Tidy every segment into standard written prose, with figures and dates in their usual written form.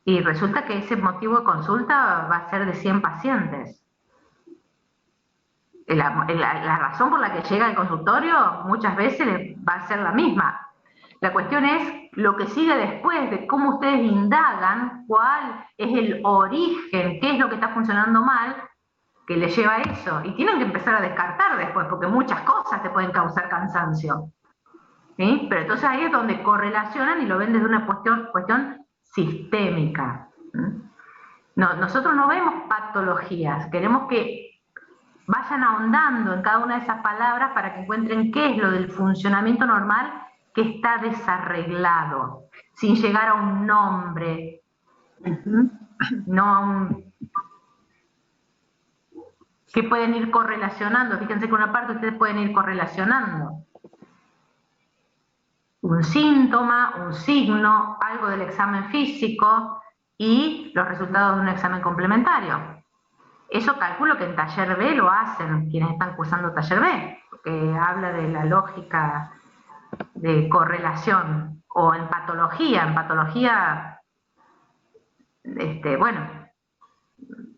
Y resulta que ese motivo de consulta va a ser de 100 pacientes. La razón por la que llega al consultorio muchas veces va a ser la misma. La cuestión es lo que sigue después, de cómo ustedes indagan cuál es el origen, qué es lo que está funcionando mal, que les lleva a eso. Y tienen que empezar a descartar después, porque muchas cosas te pueden causar cansancio. ¿Sí? Pero entonces ahí es donde correlacionan y lo ven desde una cuestión sistémica. No, nosotros no vemos patologías, queremos que vayan ahondando en cada una de esas palabras para que encuentren qué es lo del funcionamiento normal que está desarreglado, sin llegar a un nombre, no a un... que pueden ir correlacionando, fíjense que una parte ustedes pueden ir correlacionando un síntoma, un signo, algo del examen físico y los resultados de un examen complementario. Eso calculo que en taller B lo hacen quienes están cursando taller B, porque habla de la lógica de correlación, o en patología, bueno,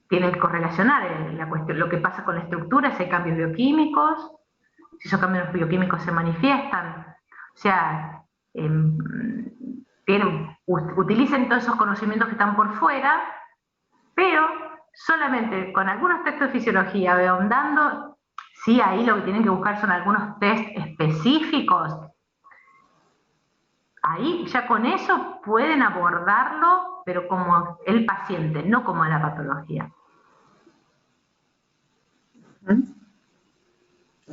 tienen que correlacionar la cuestión, lo que pasa con la estructura, si hay cambios bioquímicos, si esos cambios bioquímicos se manifiestan, o sea, utilicen todos esos conocimientos que están por fuera, pero solamente con algunos textos de fisiología, ahondando, sí, ahí lo que tienen que buscar son algunos test específicos. Ahí ya con eso pueden abordarlo, pero como el paciente, no como la patología.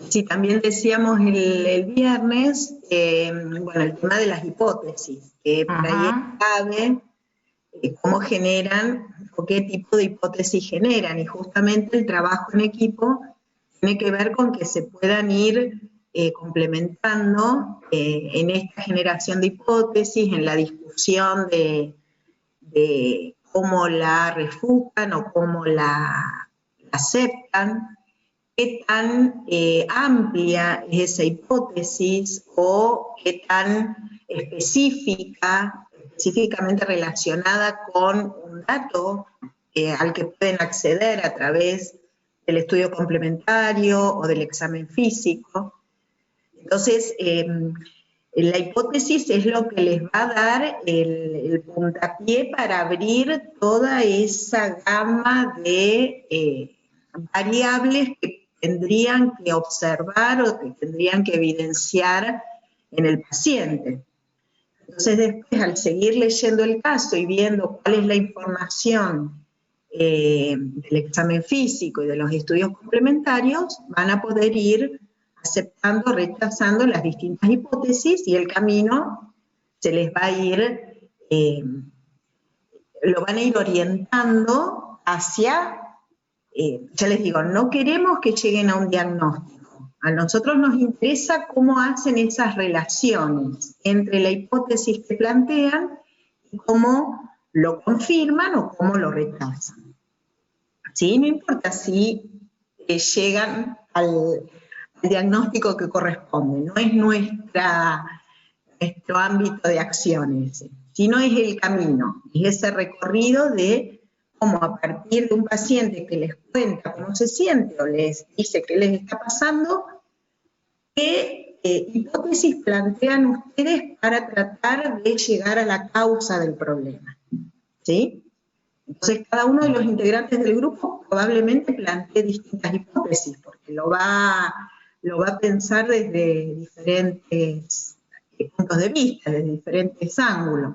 Sí, también decíamos el viernes, bueno, el tema de las hipótesis, que por ahí es clave cómo generan o qué tipo de hipótesis generan, y justamente el trabajo en equipo tiene que ver con que se puedan ir complementando en esta generación de hipótesis, en la discusión de cómo la refutan o cómo la aceptan, qué tan amplia es esa hipótesis o qué tan específicamente relacionada con un dato al que pueden acceder a través del estudio complementario o del examen físico. Entonces, la hipótesis es lo que les va a dar el puntapié para abrir toda esa gama de variables que tendrían que observar o que tendrían que evidenciar en el paciente. Entonces después, al seguir leyendo el caso y viendo cuál es la información del examen físico y de los estudios complementarios, van a poder ir aceptando, rechazando las distintas hipótesis, y el camino se les va a ir, lo van a ir orientando hacia, ya les digo, no queremos que lleguen a un diagnóstico. A nosotros nos interesa cómo hacen esas relaciones entre la hipótesis que plantean y cómo lo confirman o cómo lo rechazan. ¿Sí? No importa si llegan al diagnóstico que corresponde, no es nuestro ámbito de acciones, sino es el camino, es ese recorrido de cómo a partir de un paciente que les cuenta cómo se siente o les dice qué les está pasando, qué hipótesis plantean ustedes para tratar de llegar a la causa del problema. ¿Sí? Entonces, cada uno de los integrantes del grupo probablemente plantee distintas hipótesis, porque lo va a pensar desde diferentes puntos de vista, desde diferentes ángulos.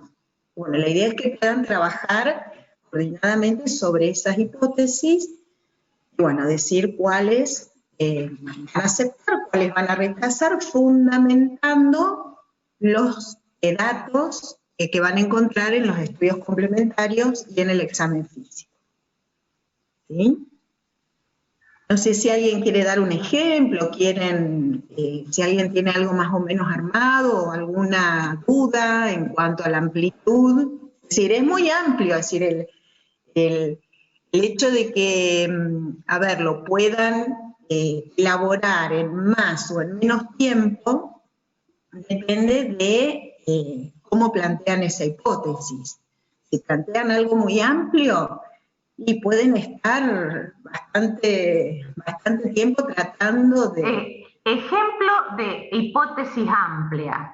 Bueno, la idea es que puedan trabajar coordinadamente sobre esas hipótesis y, bueno, decir cuáles van a aceptar, cuáles van a rechazar, fundamentando los datos que van a encontrar en los estudios complementarios y en el examen físico. ¿Sí? No sé si alguien quiere dar un ejemplo, si alguien tiene algo más o menos armado o alguna duda en cuanto a la amplitud. Es decir, es muy amplio, es decir, el hecho de que, lo puedan elaborar en más o en menos tiempo depende de cómo plantean esa hipótesis. si plantean algo muy amplio, y pueden estar bastante tiempo tratando de... Ejemplo de hipótesis amplia.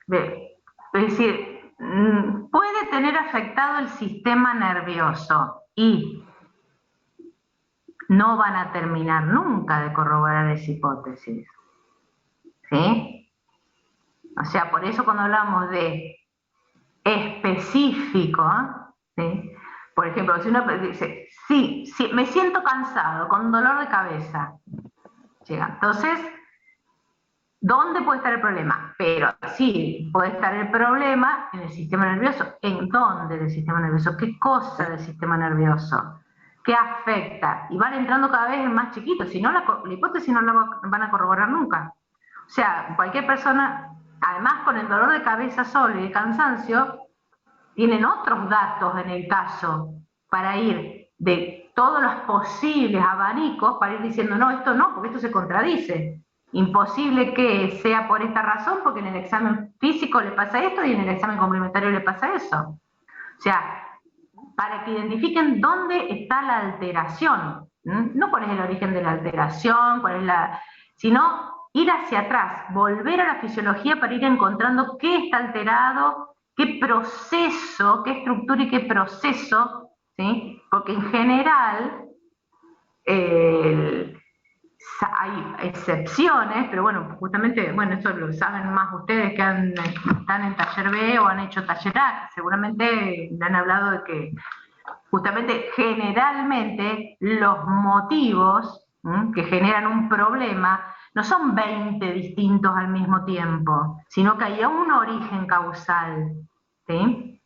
Es decir, puede tener afectado el sistema nervioso y no van a terminar nunca de corroborar esa hipótesis. ¿Sí? O sea, por eso cuando hablamos de específico, ¿sí? Por ejemplo, si uno dice, sí, me siento cansado, con dolor de cabeza, llega. Entonces, ¿dónde puede estar el problema? Pero sí, puede estar el problema en el sistema nervioso. ¿En dónde del sistema nervioso? ¿Qué cosa del sistema nervioso? ¿Qué afecta? Y van entrando cada vez más chiquitos, si no la hipótesis no la van a corroborar nunca. O sea, cualquier persona, además con el dolor de cabeza solo y el cansancio, tienen otros datos en el caso para ir de todos los posibles abanicos para ir diciendo, no, esto no, porque esto se contradice. Imposible que sea por esta razón, porque en el examen físico le pasa esto y en el examen complementario le pasa eso. O sea, para que identifiquen dónde está la alteración, no cuál es el origen de la alteración, sino ir hacia atrás, volver a la fisiología para ir encontrando qué está alterado, qué proceso, qué estructura y qué proceso, ¿sí? Porque en general hay excepciones, pero bueno, justamente, bueno, esto lo saben más ustedes que están en taller B o han hecho taller A, seguramente le han hablado de que justamente generalmente los motivos que generan un problema no son 20 distintos al mismo tiempo, sino que hay un origen causal, ¿sí?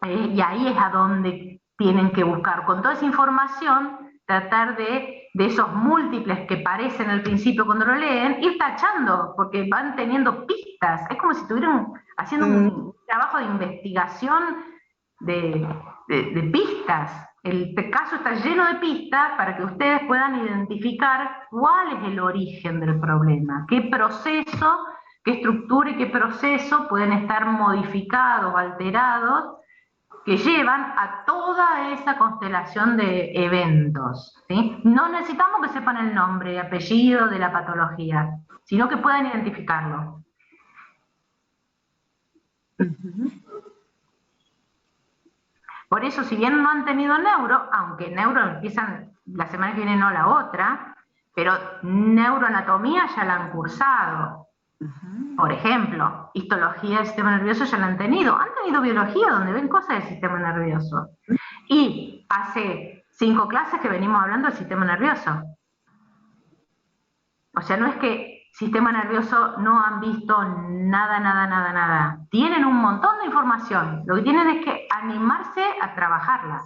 Y ahí es a donde tienen que buscar, con toda esa información, tratar de esos múltiples que parecen al principio cuando lo leen, ir tachando, porque van teniendo pistas. Es como si estuvieran haciendo un trabajo de investigación de pistas. El caso está lleno de pistas para que ustedes puedan identificar cuál es el origen del problema, qué proceso, qué estructura y qué proceso pueden estar modificados, alterados, que llevan a toda esa constelación de eventos, ¿sí? No necesitamos que sepan el nombre y apellido de la patología, sino que puedan identificarlo. Por eso, si bien no han tenido neuro, aunque neuro empiezan la semana que viene, no la otra, pero neuroanatomía ya la han cursado. Por ejemplo, histología del sistema nervioso ya la han tenido biología donde ven cosas del sistema nervioso. Y hace 5 clases que venimos hablando del sistema nervioso. O sea, no es que sistema nervioso no han visto nada. Tienen un montón de información. Lo que tienen es que animarse a trabajarla.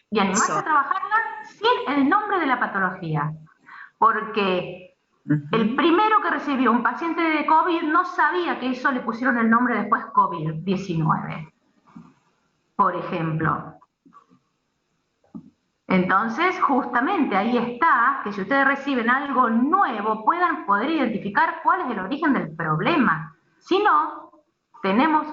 Y animarse a trabajarla sin el nombre de la patología. Porque el primero que recibió un paciente de COVID no sabía que eso le pusieron el nombre después COVID-19, por ejemplo. Entonces, justamente ahí está, que si ustedes reciben algo nuevo, puedan poder identificar cuál es el origen del problema. Si no, tenemos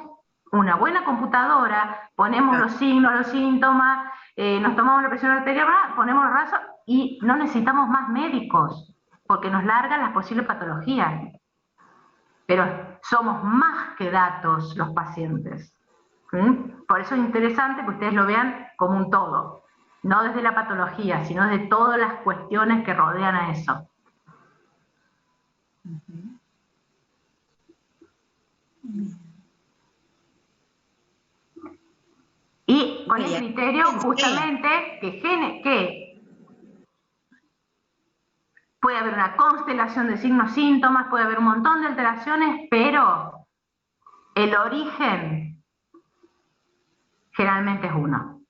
una buena computadora, ponemos los signos, los síntomas, nos tomamos la presión arterial, ponemos los rasos y no necesitamos más médicos, porque nos largan las posibles patologías. Pero somos más que datos los pacientes. Por eso es interesante que ustedes lo vean como un todo. No desde la patología, sino desde todas las cuestiones que rodean a eso. Y con el criterio justamente que puede haber una constelación de signos, síntomas, puede haber un montón de alteraciones, pero el origen generalmente es uno.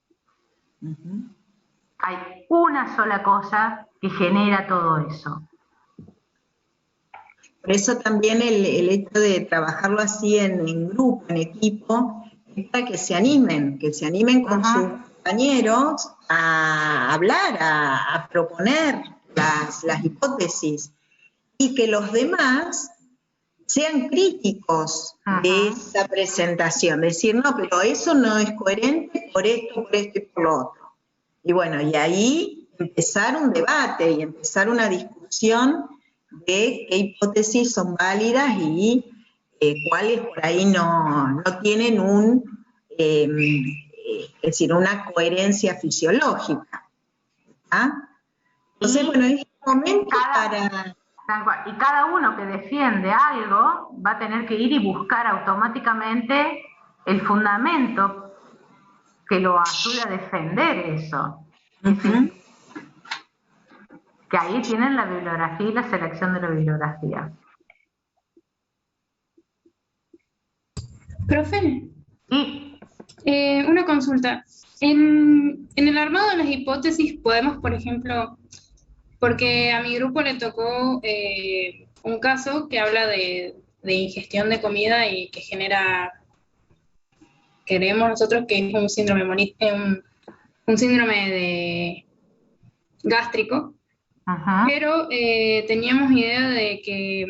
Hay una sola cosa que genera todo eso. Por eso también el hecho de trabajarlo así en grupo, en equipo, es para que se animen con sus compañeros a hablar, a proponer las hipótesis, y que los demás sean críticos de esa presentación, decir, no, pero eso no es coherente por esto y por lo otro. Y bueno, y ahí empezar un debate y empezar una discusión de qué hipótesis son válidas y cuáles por ahí no tienen es decir, una coherencia fisiológica. ¿Ah? Entonces, bueno, es un momento para... Y cada uno que defiende algo va a tener que ir y buscar automáticamente el fundamento que lo ayude a defender eso. Que ahí tienen la bibliografía y la selección de la bibliografía. Profe, Sí. Una consulta. En el armado de las hipótesis podemos, por ejemplo, porque a mi grupo le tocó un caso que habla de ingestión de comida y que genera, creemos nosotros que es un síndrome de gástrico, pero teníamos idea de que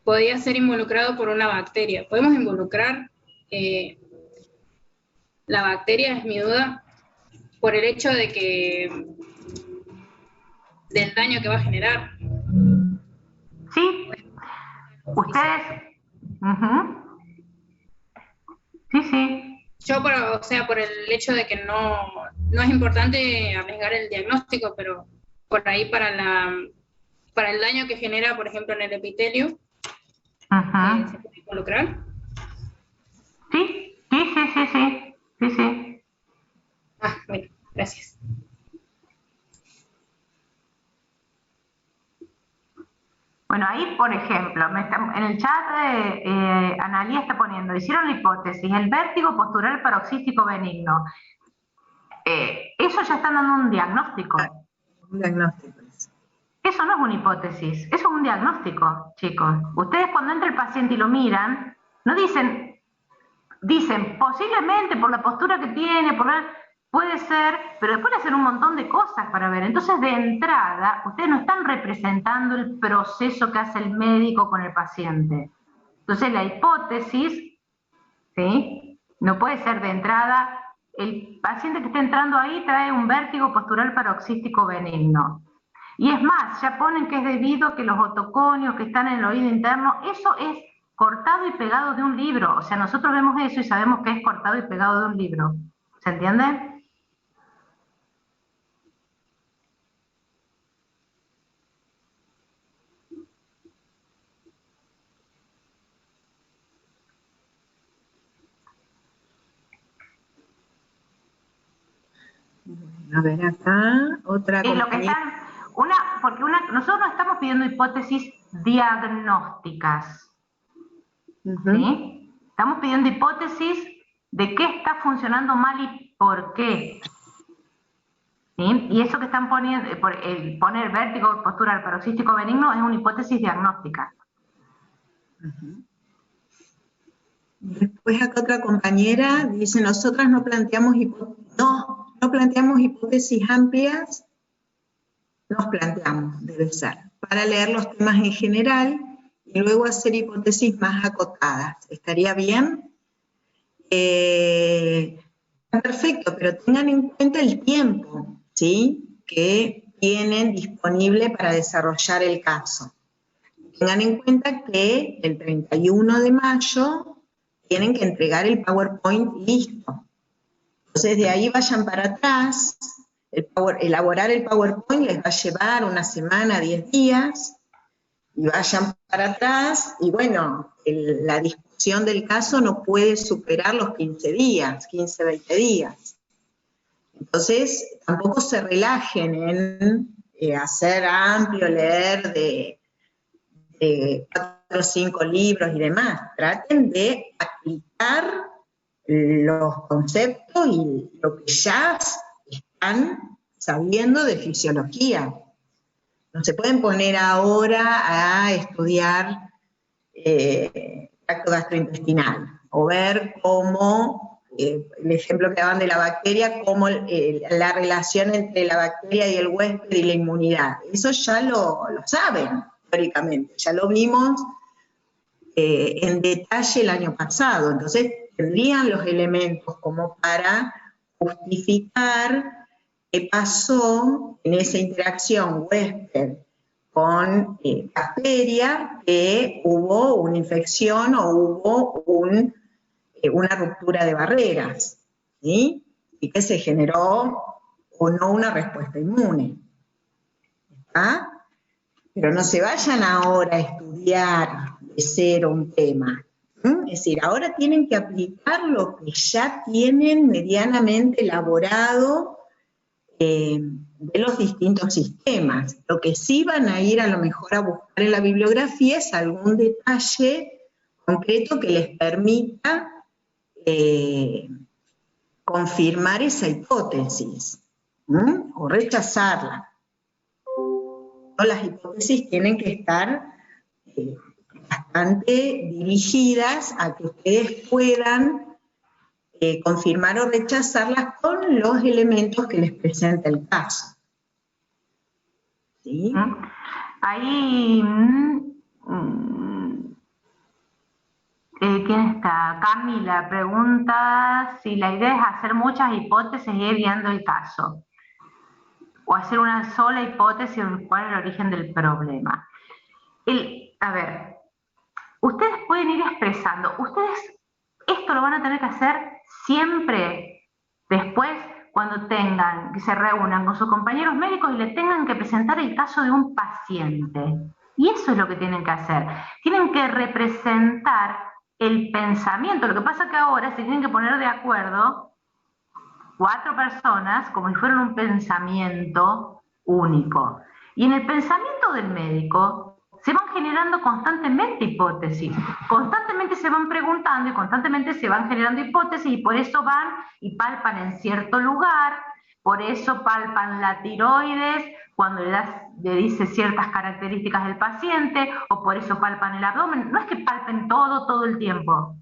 podía ser involucrado por una bacteria. ¿Podemos involucrar la bacteria? Es mi duda, por el hecho de que del daño que va a generar. Sí, ustedes... Sí. Yo, por el hecho de que no es importante arriesgar el diagnóstico, pero por ahí para el daño que genera, por ejemplo, en el epitelio, ¿se puede involucrar? Sí. Ah, bueno, gracias. Bueno, ahí, por ejemplo, en el chat Analía está poniendo, hicieron la hipótesis, el vértigo postural paroxístico benigno. Eso ya está dando un diagnóstico. Un diagnóstico. Eso no es una hipótesis, eso es un diagnóstico, chicos. Ustedes cuando entra el paciente y lo miran, no dicen posiblemente por la postura que tiene, puede ser, pero después le hacen un montón de cosas para ver. Entonces, de entrada, ustedes no están representando el proceso que hace el médico con el paciente. Entonces, la hipótesis, ¿sí?, no puede ser de entrada, el paciente que está entrando ahí trae un vértigo postural paroxístico benigno. Y es más, ya ponen que es debido a que los otoconios que están en el oído interno, eso es cortado y pegado de un libro. O sea, nosotros vemos eso y sabemos que es cortado y pegado de un libro. ¿Se entiende? A ver acá, otra compañera. Nosotros no estamos pidiendo hipótesis diagnósticas. ¿Sí? Estamos pidiendo hipótesis de qué está funcionando mal y por qué. ¿Sí? Y eso que están poniendo, poner vértigo postural paroxístico benigno es una hipótesis diagnóstica. Después acá otra compañera dice, nosotras no planteamos hipótesis amplias, nos planteamos, debe ser, para leer los temas en general y luego hacer hipótesis más acotadas. ¿Estaría bien? Perfecto, pero tengan en cuenta el tiempo, ¿sí?, que tienen disponible para desarrollar el caso. Tengan en cuenta que el 31 de mayo tienen que entregar el PowerPoint listo. Entonces, de ahí vayan para atrás. Elaborar el PowerPoint les va a llevar una semana, 10 días, y vayan para atrás, y bueno, la discusión del caso no puede superar los 15 días, 15, 20 días. Entonces, tampoco se relajen en hacer amplio, leer de 4 o 5 libros y demás. Traten de aplicar los conceptos y lo que ya están sabiendo de fisiología. No se pueden poner ahora a estudiar tracto gastrointestinal o ver cómo, el ejemplo que daban de la bacteria, cómo la relación entre la bacteria y el huésped y la inmunidad. Eso ya lo saben, teóricamente, ya lo vimos en detalle el año pasado. Entonces tendrían los elementos como para justificar qué pasó en esa interacción huésped con bacteria, que hubo una infección o hubo una ruptura de barreras, ¿sí? Y que se generó o no una respuesta inmune. ¿Está? Pero no se vayan ahora a estudiar de cero un tema. Es decir, ahora tienen que aplicar lo que ya tienen medianamente elaborado de los distintos sistemas. Lo que sí van a ir a lo mejor a buscar en la bibliografía es algún detalle concreto que les permita confirmar esa hipótesis o rechazarla. Las hipótesis tienen que estar bastante dirigidas a que ustedes puedan confirmar o rechazarlas con los elementos que les presenta el caso. ¿Sí? Ahí, ¿quién está? Camila pregunta si la idea es hacer muchas hipótesis y ir viendo el caso, o hacer una sola hipótesis en cuál es el origen del problema. A ver, ustedes pueden ir expresando, ustedes esto lo van a tener que hacer siempre después cuando tengan, que se reúnan con sus compañeros médicos y le tengan que presentar el caso de un paciente. Y eso es lo que tienen que hacer. Tienen que representar el pensamiento. Lo que pasa es que ahora se tienen que poner de acuerdo 4 personas como si fueran un pensamiento único. Y en el pensamiento del médico se van generando constantemente hipótesis, constantemente se van preguntando y constantemente se van generando hipótesis, y por eso van y palpan en cierto lugar, por eso palpan la tiroides cuando le dice ciertas características del paciente, o por eso palpan el abdomen. No es que palpen todo el tiempo.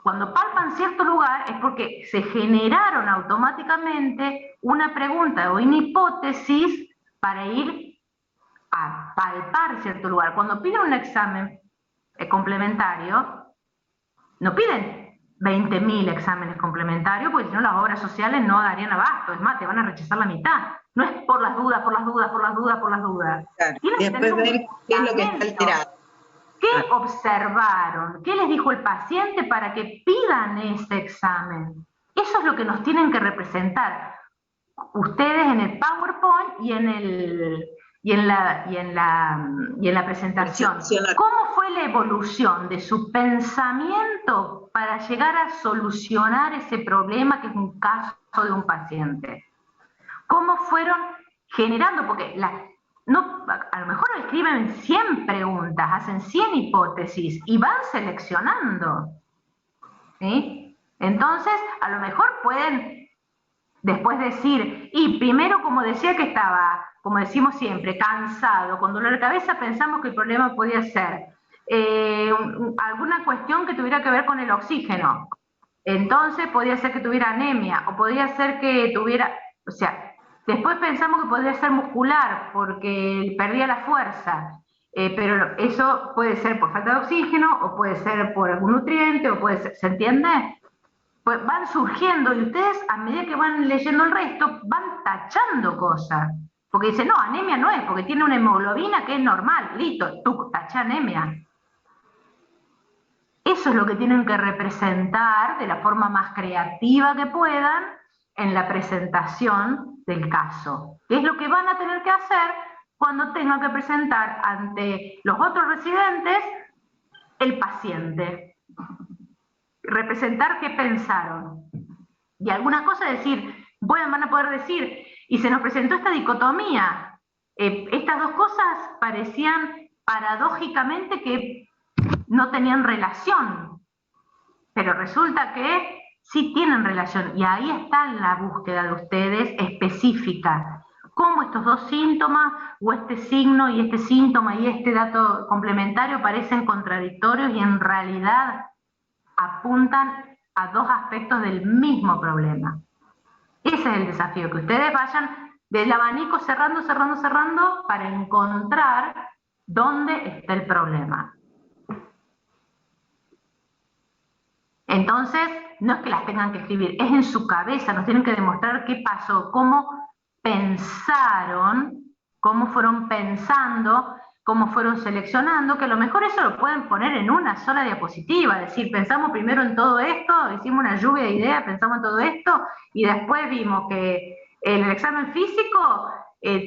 Cuando palpan cierto lugar es porque se generaron automáticamente una pregunta o una hipótesis para ir a palpar cierto lugar. Cuando piden un examen complementario, no piden 20.000 exámenes complementarios, porque si no las obras sociales no darían abasto. Es más, te van a rechazar la mitad. No es por las dudas. Claro. Y después ver qué es lo que está alterado. ¿Qué observaron? ¿Qué les dijo el paciente para que pidan ese examen? Eso es lo que nos tienen que representar ustedes en el PowerPoint y en la presentación. ¿Cómo fue la evolución de su pensamiento para llegar a solucionar ese problema que es un caso de un paciente? ¿Cómo fueron generando? Porque a lo mejor escriben 100 preguntas, hacen 100 hipótesis y van seleccionando, ¿sí? Entonces, a lo mejor pueden después decir, y primero, como decía que estaba, como decimos siempre, cansado, con dolor de cabeza, pensamos que el problema podía ser alguna cuestión que tuviera que ver con el oxígeno. Entonces podía ser que tuviera anemia, o podía ser que tuviera, o sea, después pensamos que podría ser muscular porque perdía la fuerza, pero eso puede ser por falta de oxígeno, o puede ser por algún nutriente, o puede ser, ¿se entiende? Pues van surgiendo, y ustedes a medida que van leyendo el resto van tachando cosas, porque dicen, no, anemia no es, porque tiene una hemoglobina que es normal, listo, tú tacha anemia. Eso es lo que tienen que representar de la forma más creativa que puedan en la presentación del caso, que es lo que van a tener que hacer cuando tengan que presentar ante los otros residentes el paciente. Representar qué pensaron. Y algunas cosas decir, bueno, van a poder decir, y se nos presentó esta dicotomía. Estas dos cosas parecían paradójicamente que no tenían relación, pero resulta que sí tienen relación, y ahí está la búsqueda de ustedes específica. Cómo estos dos síntomas, o este signo y este síntoma y este dato complementario parecen contradictorios y en realidad apuntan a dos aspectos del mismo problema. Ese es el desafío, que ustedes vayan del abanico cerrando para encontrar dónde está el problema. Entonces, no es que las tengan que escribir, es en su cabeza, nos tienen que demostrar qué pasó, cómo pensaron, cómo fueron pensando, cómo fueron seleccionando, que a lo mejor eso lo pueden poner en una sola diapositiva, es decir, pensamos primero en todo esto, hicimos una lluvia de ideas, pensamos en todo esto, y después vimos que en el examen físico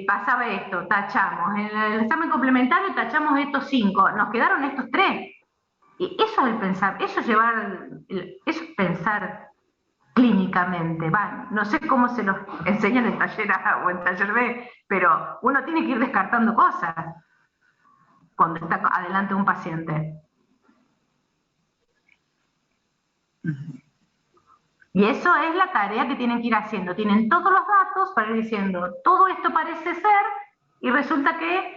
pasaba esto, tachamos, en el examen complementario tachamos estos 5, nos quedaron estos 3. Y eso es el pensar, eso es eso es pensar clínicamente. No sé cómo se los enseñan en taller A o en taller B, pero uno tiene que ir descartando cosas cuando está adelante un paciente. Y eso es la tarea que tienen que ir haciendo. Tienen todos los datos para ir diciendo, todo esto parece ser, y resulta que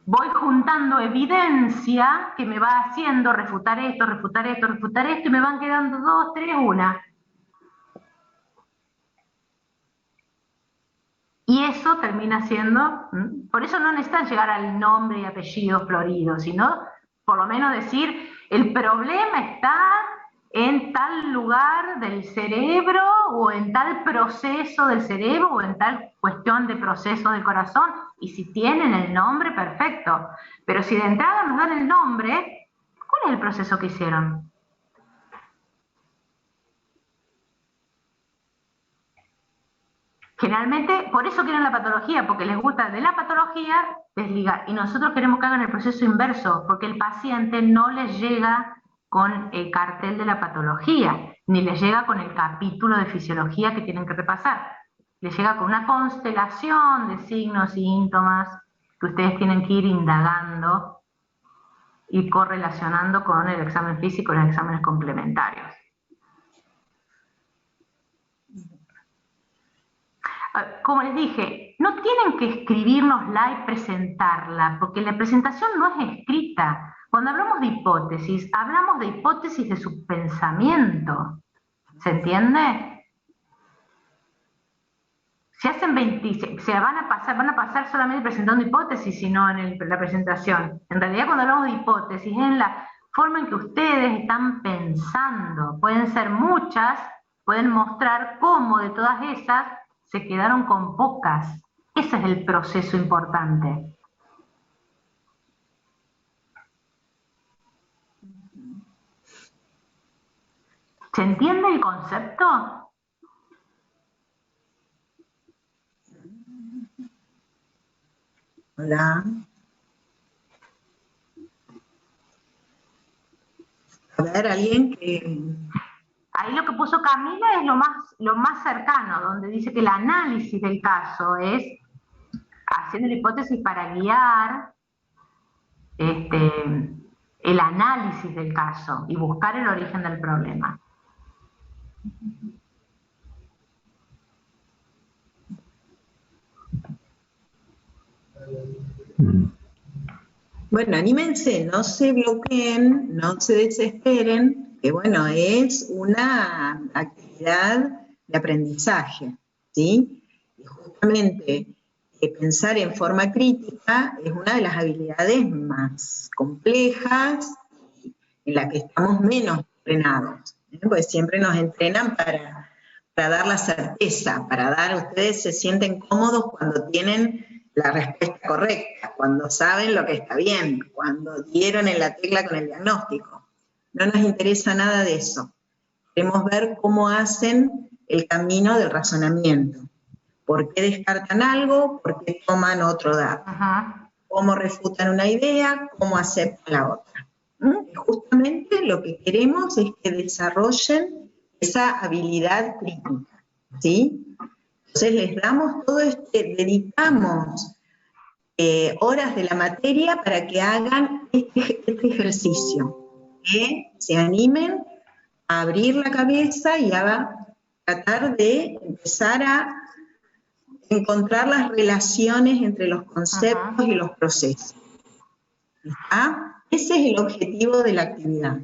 voy juntando evidencia que me va haciendo refutar esto, refutar esto, refutar esto, y me van quedando 2, 3, 1. Y eso termina siendo, por eso no necesitan llegar al nombre y apellido florido, sino por lo menos decir, el problema está en tal lugar del cerebro, o en tal proceso del cerebro, o en tal cuestión de proceso del corazón, y si tienen el nombre, perfecto. Pero si de entrada nos dan el nombre, ¿cuál es el proceso que hicieron? Generalmente, por eso quieren la patología, porque les gusta de la patología desligar. Y nosotros queremos que hagan el proceso inverso, porque el paciente no les llega con el cartel de la patología, ni les llega con el capítulo de fisiología que tienen que repasar. Les llega con una constelación de signos y síntomas que ustedes tienen que ir indagando y correlacionando con el examen físico y los exámenes complementarios. Como les dije, no tienen que escribirnosla y presentarla, porque la presentación no es escrita. Cuando hablamos de hipótesis de su pensamiento. ¿Se entiende? Si hacen 20, van a pasar solamente presentando hipótesis, sino en la presentación. En realidad, cuando hablamos de hipótesis, es en la forma en que ustedes están pensando. Pueden ser muchas, pueden mostrar cómo de todas esas se quedaron con pocas. Ese es el proceso importante. ¿Se entiende el concepto? Hola. A ver, alguien que... Ahí lo que puso Camila es lo más cercano, donde dice que el análisis del caso es haciendo la hipótesis para guiar el análisis del caso y buscar el origen del problema. Bueno, anímense, no se bloqueen, no se desesperen, que bueno, es una actividad de aprendizaje, ¿sí? Y justamente pensar en forma crítica es una de las habilidades más complejas en la que estamos menos entrenados, ¿eh? Porque siempre nos entrenan para dar la certeza, ustedes se sienten cómodos cuando tienen la respuesta correcta, cuando saben lo que está bien, cuando dieron en la tecla con el diagnóstico. No nos interesa nada de eso. Queremos ver cómo hacen el camino del razonamiento. ¿Por qué descartan algo? ¿Por qué toman otro dato? ¿Cómo refutan una idea? ¿Cómo aceptan la otra? Justamente lo que queremos es que desarrollen esa habilidad crítica, ¿sí? Entonces les damos todo dedicamos horas de la materia para que hagan este ejercicio, que se animen a abrir la cabeza y a tratar de empezar a encontrar las relaciones entre los conceptos y los procesos. ¿Está? Ese es el objetivo de la actividad,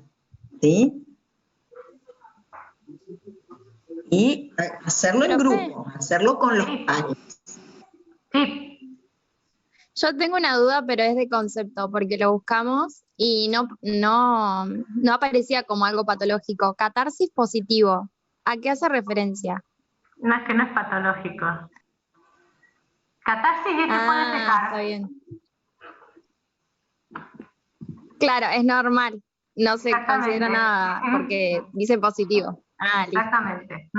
¿sí? Y hacerlo en grupo, hacerlo con los pares. Sí. Yo tengo una duda, pero es de concepto, porque lo buscamos y no aparecía como algo patológico. Catarsis positivo, ¿a qué hace referencia? No, es que no es patológico. Catarsis es que puede pecar. Está bien. Claro, es normal. No se considera nada porque dice positivo. Listo. Exactamente.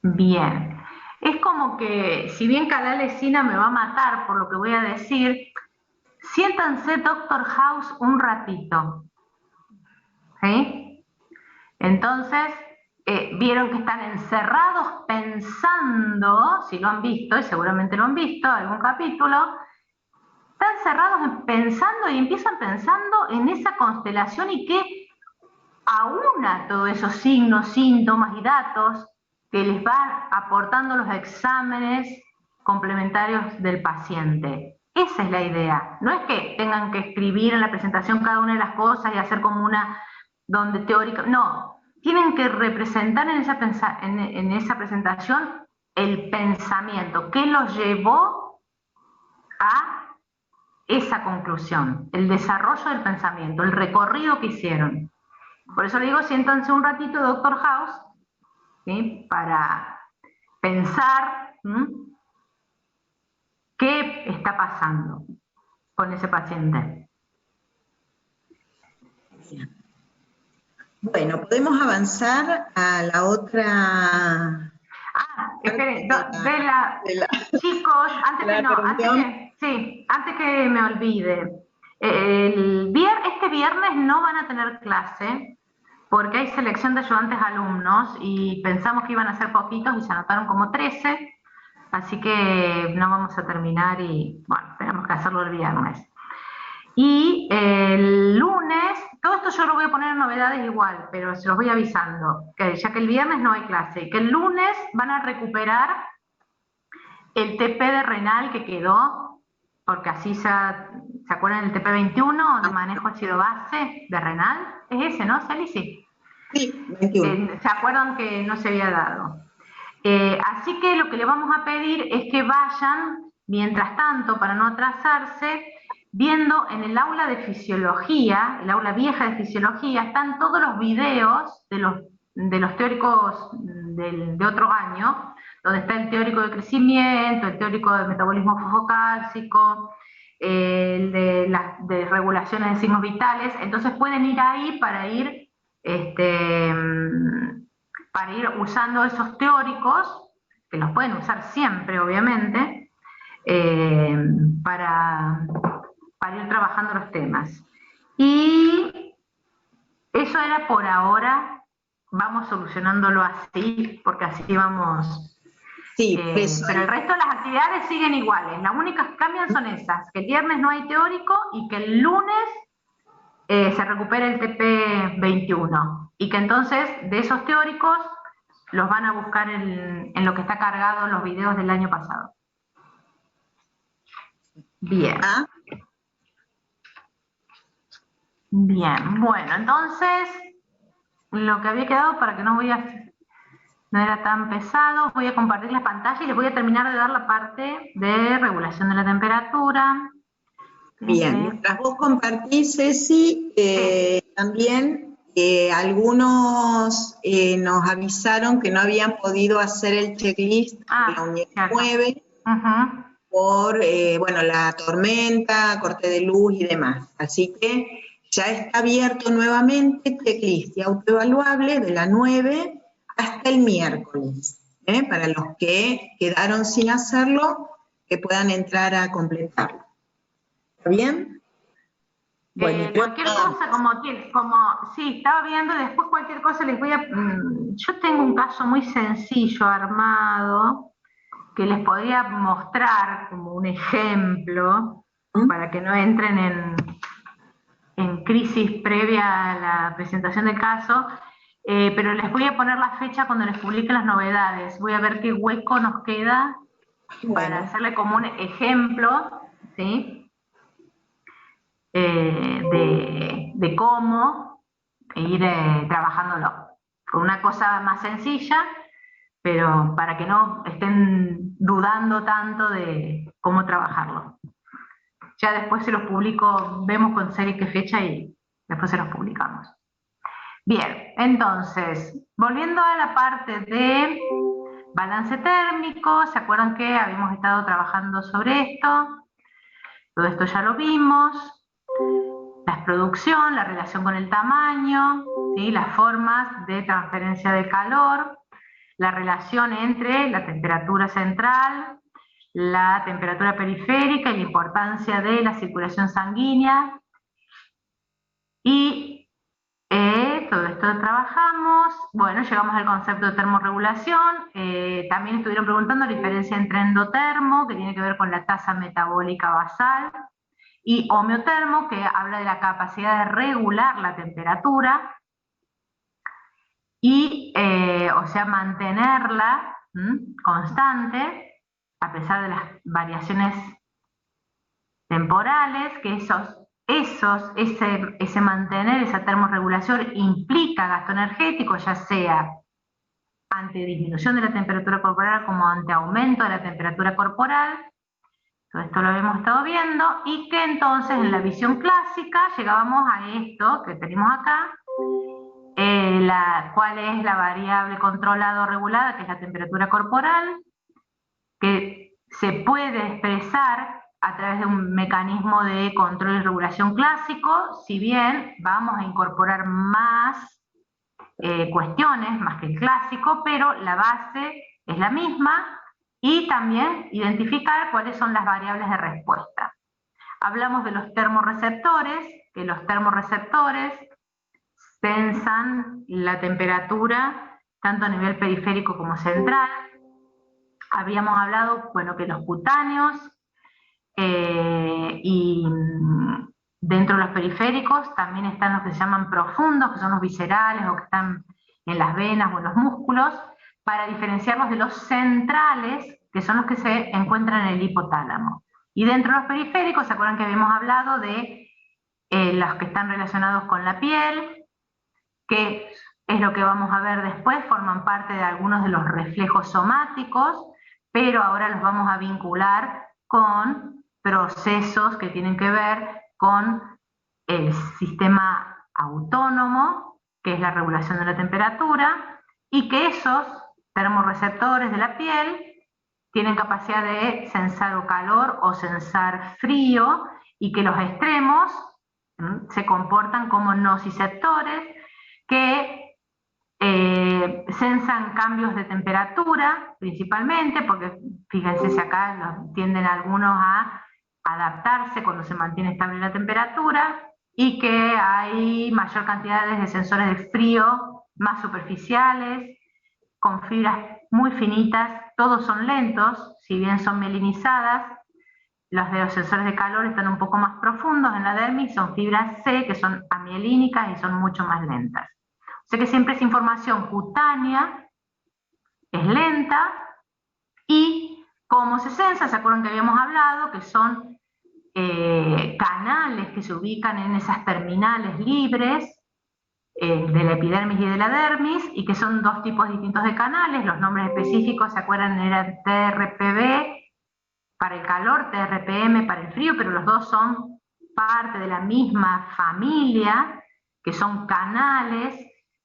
Bien. Es como que, si bien Calalesina me va a matar por lo que voy a decir, siéntanse Doctor House un ratito. ¿Sí? Entonces, vieron que están encerrados pensando, si lo han visto, y seguramente lo han visto, algún capítulo, están encerrados pensando y empiezan pensando en esa constelación y que aúna todos esos signos, síntomas y datos que les van aportando los exámenes complementarios del paciente. Esa es la idea. No es que tengan que escribir en la presentación cada una de las cosas y hacer como una donde teórica. No, tienen que representar en esa presentación el pensamiento, qué los llevó a esa conclusión, el desarrollo del pensamiento, el recorrido que hicieron. Por eso le digo, siéntanse un ratito, Doctor House, ¿sí? Para pensar qué está pasando con ese paciente. Bueno, podemos avanzar a la otra. Esperen, chicos, antes que me olvide, este viernes no van a tener clase porque hay selección de ayudantes alumnos y pensamos que iban a ser poquitos y se anotaron como 13, así que no vamos a terminar y bueno, tenemos que hacerlo el viernes. Y el lunes, todo esto yo lo voy a poner en novedades igual, pero se los voy avisando, ya que el viernes no hay clase, que el lunes van a recuperar el TP de renal que quedó, porque así ¿se acuerdan del TP21, donde manejo ácido base de renal? Es ese, ¿no, Celici? Sí, 21. ¿Se acuerdan que no se había dado? Así que lo que le vamos a pedir es que vayan, mientras tanto, para no atrasarse, viendo en el aula de fisiología, el aula vieja de fisiología, están todos los videos de los teóricos de otro año, donde está el teórico de crecimiento, el teórico de metabolismo fosfocálcico, el de regulaciones de signos vitales. Entonces pueden ir ahí para ir usando esos teóricos, que los pueden usar siempre, obviamente, para ir trabajando los temas. Y eso era por ahora, vamos solucionándolo así, porque así vamos. Sí, pero el resto de las actividades siguen iguales. Las únicas que cambian son esas, que el viernes no hay teórico y que el lunes se recupera el TP21. Y que entonces de esos teóricos los van a buscar en lo que está cargado en los videos del año pasado. Bien. Bien, bueno, entonces lo que había quedado, para que no era tan pesado, voy a compartir la pantalla y les voy a terminar de dar la parte de regulación de la temperatura. Bien, mientras vos compartís, Ceci, también algunos nos avisaron que no habían podido hacer el checklist de la unidad 9 por la tormenta, corte de luz y demás. Así que ya está abierto nuevamente el checklist y autoevaluable de la 9 hasta el miércoles, para los que quedaron sin hacerlo, que puedan entrar a completarlo. ¿Está bien? Bueno, cualquier cosa, sí, estaba viendo, después cualquier cosa les voy a... yo tengo un caso muy sencillo armado que les podría mostrar como un ejemplo para que no entren en crisis previa a la presentación del caso, pero les voy a poner la fecha cuando les publique las novedades. Voy a ver qué hueco nos queda para hacerle como un ejemplo, ¿sí? De cómo ir trabajándolo. Con una cosa más sencilla, pero para que no estén dudando tanto de cómo trabajarlo. Ya después se los publico, vemos con serie qué fecha y después se los publicamos. Bien, entonces, volviendo a la parte de balance térmico, ¿se acuerdan que habíamos estado trabajando sobre esto? Todo esto ya lo vimos. La producción, la relación con el tamaño, ¿sí? Las formas de transferencia de calor, la relación entre la temperatura central, la temperatura periférica y la importancia de la circulación sanguínea. Y todo esto trabajamos. Bueno, llegamos al concepto de termorregulación. También estuvieron preguntando la diferencia entre endotermo, que tiene que ver con la tasa metabólica basal, y homeotermo, que habla de la capacidad de regular la temperatura y, o sea, mantenerla constante a pesar de las variaciones temporales, que ese mantener esa termorregulación implica gasto energético, ya sea ante disminución de la temperatura corporal como ante aumento de la temperatura corporal. Todo esto lo habíamos estado viendo, y que entonces en la visión clásica llegábamos a esto que tenemos acá, cuál es la variable controlada o regulada, que es la temperatura corporal, que se puede expresar a través de un mecanismo de control y regulación clásico, si bien vamos a incorporar más cuestiones, más que el clásico, pero la base es la misma, y también identificar cuáles son las variables de respuesta. Hablamos de los termorreceptores, que los termorreceptores sensan la temperatura tanto a nivel periférico como central. Habíamos hablado, bueno, que los cutáneos y dentro de los periféricos también están los que se llaman profundos, que son los viscerales o que están en las venas o en los músculos, para diferenciarlos de los centrales, que son los que se encuentran en el hipotálamo. Y dentro de los periféricos, ¿se acuerdan que habíamos hablado de los que están relacionados con la piel, que es lo que vamos a ver después, forman parte de algunos de los reflejos somáticos, pero ahora los vamos a vincular con procesos que tienen que ver con el sistema autónomo, que es la regulación de la temperatura, y que esos termorreceptores de la piel tienen capacidad de sensar calor o sensar frío, y que los extremos se comportan como nociceptores que sensan cambios de temperatura principalmente, porque fíjense si acá tienden algunos a adaptarse cuando se mantiene estable la temperatura, y que hay mayor cantidad de sensores de frío más superficiales, con fibras muy finitas. Todos son lentos, si bien son mielinizadas. Los de los sensores de calor están un poco más profundos en la dermis, son fibras C, que son amielínicas y son mucho más lentas. O sea que siempre es información cutánea, es lenta, y cómo se sensa, ¿se acuerdan que habíamos hablado? Que son canales que se ubican en esas terminales libres de la epidermis y de la dermis, y que son dos tipos distintos de canales. Los nombres específicos, ¿se acuerdan? Eran TRPV para el calor, TRPM para el frío, pero los dos son parte de la misma familia, que son canales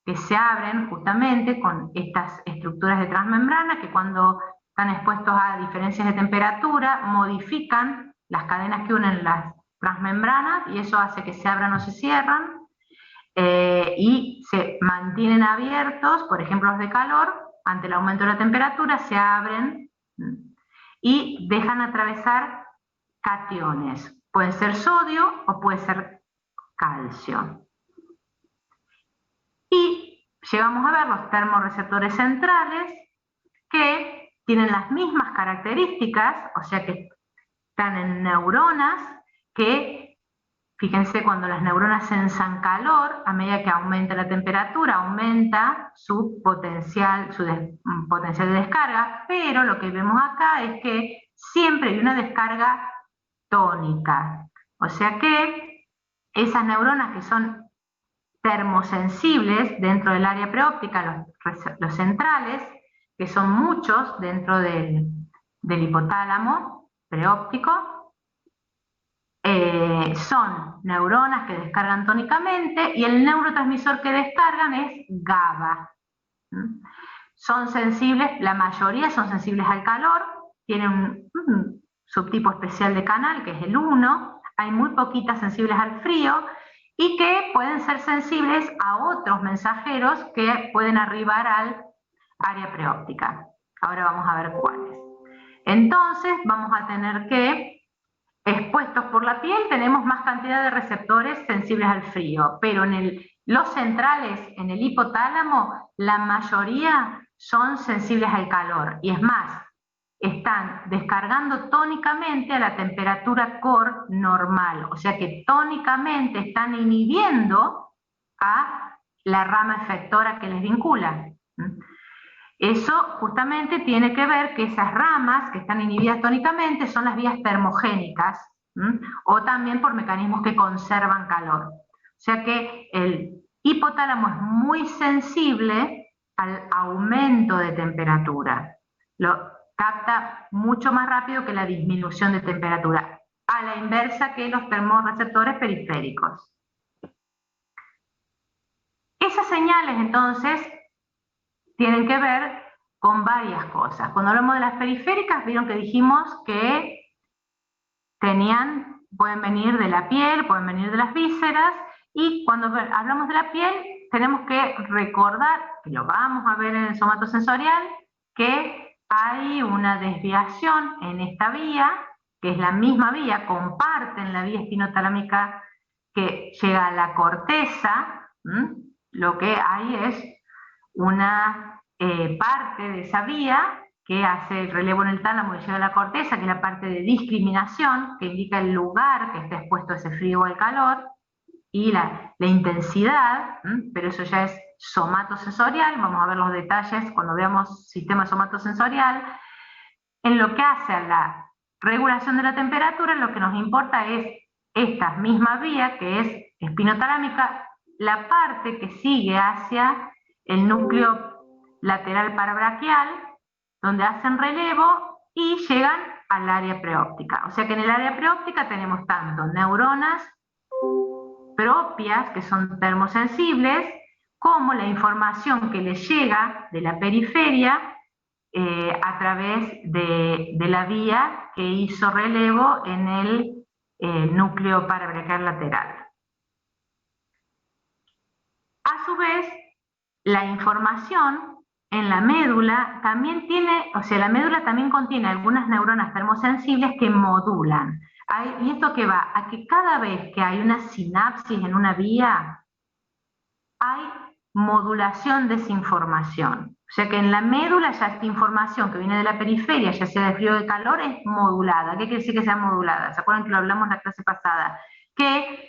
que se abren justamente con estas estructuras de transmembrana, que cuando están expuestos a diferencias de temperatura modifican las cadenas que unen las transmembranas, y eso hace que se abran o se cierran, y se mantienen abiertos. Por ejemplo, los de calor, ante el aumento de la temperatura, se abren y dejan atravesar cationes. Puede ser sodio o puede ser calcio. Y llegamos a ver los termorreceptores centrales, que tienen las mismas características, o sea que están en neuronas, que, fíjense, cuando las neuronas sensan calor, a medida que aumenta la temperatura, aumenta su potencial de descarga, pero lo que vemos acá es que siempre hay una descarga tónica. O sea que esas neuronas que son termosensibles dentro del área preóptica, los centrales, que son muchos dentro del hipotálamo preóptico, son neuronas que descargan tónicamente y el neurotransmisor que descargan es GABA. Son sensibles, la mayoría son sensibles al calor, tienen un subtipo especial de canal que es el 1, hay muy poquitas sensibles al frío y que pueden ser sensibles a otros mensajeros que pueden arribar al área preóptica. Ahora vamos a ver cuáles. Entonces vamos a tener que, expuestos por la piel, tenemos más cantidad de receptores sensibles al frío, pero en los centrales, en el hipotálamo, la mayoría son sensibles al calor. Y es más, están descargando tónicamente a la temperatura core normal. O sea que tónicamente están inhibiendo a la rama efectora que les vincula. Eso justamente tiene que ver que esas ramas que están inhibidas tónicamente son las vías termogénicas, o también por mecanismos que conservan calor. O sea que el hipotálamo es muy sensible al aumento de temperatura. Lo capta mucho más rápido que la disminución de temperatura, a la inversa que los termorreceptores periféricos. Esas señales, entonces, tienen que ver con varias cosas. Cuando hablamos de las periféricas, vieron que dijimos que pueden venir de la piel, pueden venir de las vísceras, y cuando hablamos de la piel, tenemos que recordar, que lo vamos a ver en el somatosensorial, que hay una desviación en esta vía, que es la misma vía, comparten la vía espinotalámica que llega a la corteza. Lo que hay es una parte de esa vía que hace el relevo en el tálamo y llega a la corteza, que es la parte de discriminación, que indica el lugar que está expuesto a ese frío o al calor, y la intensidad, pero eso ya es somatosensorial. Vamos a ver los detalles cuando veamos sistema somatosensorial. En lo que hace a la regulación de la temperatura, lo que nos importa es esta misma vía, que es espinotalámica, la parte que sigue hacia el núcleo lateral parabraquial, donde hacen relevo y llegan al área preóptica. O sea que en el área preóptica tenemos tanto neuronas propias, que son termosensibles, como la información que les llega de la periferia a través de la vía que hizo relevo en el núcleo parabraquial lateral. A su vez, la información en la médula también la médula también contiene algunas neuronas termosensibles que modulan. ¿Y esto qué va? A que cada vez que hay una sinapsis en una vía, hay modulación de esa información. O sea que en la médula ya esta información que viene de la periferia, ya sea de frío o de calor, es modulada. ¿Qué quiere decir que sea modulada? ¿Se acuerdan que lo hablamos en la clase pasada? Que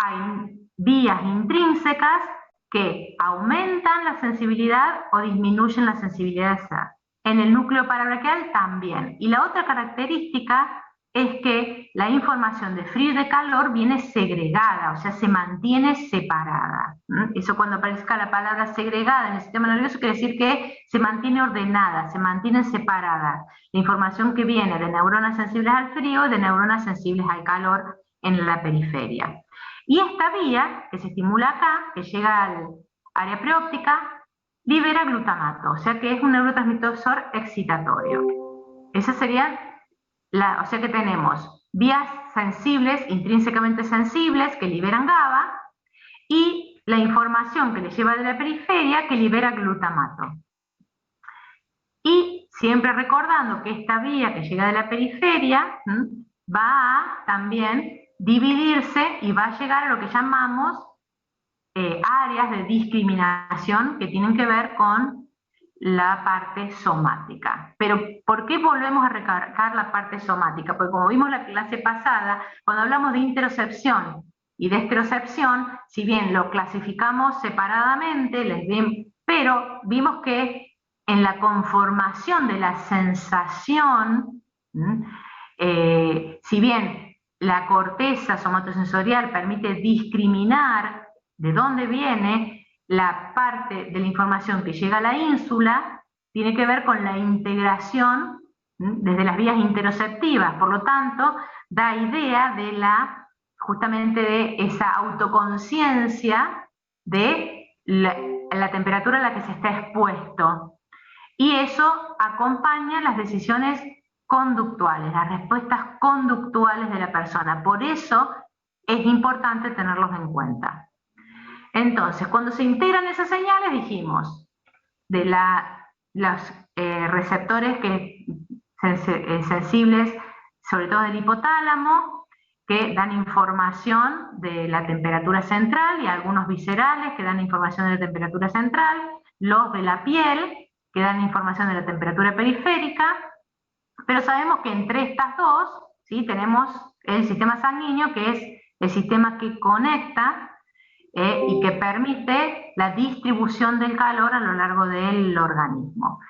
hay vías intrínsecas que aumentan la sensibilidad o disminuyen la sensibilidad esa. En el núcleo parabraquial también. Y la otra característica es que la información de frío y de calor viene segregada, o sea, se mantiene separada. Eso, cuando aparezca la palabra segregada en el sistema nervioso, quiere decir que se mantiene ordenada, se mantiene separada. La información que viene de neuronas sensibles al frío y de neuronas sensibles al calor en la periferia. Y esta vía, que se estimula acá, que llega al área preóptica, libera glutamato, o sea que es un neurotransmisor excitatorio. Esa sería o sea que tenemos vías sensibles, intrínsecamente sensibles, que liberan GABA, y la información que le lleva de la periferia, que libera glutamato. Y siempre recordando que esta vía que llega de la periferia va a también dividirse y va a llegar a lo que llamamos áreas de discriminación, que tienen que ver con la parte somática. Pero ¿por qué volvemos a recargar la parte somática? Porque como vimos la clase pasada, cuando hablamos de interocepción y de esterocepción, si bien lo clasificamos separadamente, pero vimos que en la conformación de la sensación, si bien la corteza somatosensorial permite discriminar de dónde viene la parte de la información que llega a la ínsula, tiene que ver con la integración desde las vías interoceptivas, por lo tanto, da idea de justamente de esa autoconciencia de la temperatura a la que se está expuesto. Y eso acompaña las decisiones conductuales, las respuestas conductuales de la persona. Por eso es importante tenerlos en cuenta. Entonces, cuando se integran esas señales, dijimos, de los receptores sensibles, sobre todo del hipotálamo, que dan información de la temperatura central, y algunos viscerales que dan información de la temperatura central, los de la piel, que dan información de la temperatura periférica, pero sabemos que entre estas dos, ¿sí?, tenemos el sistema sanguíneo, que es el sistema que conecta y que permite la distribución del calor a lo largo del organismo.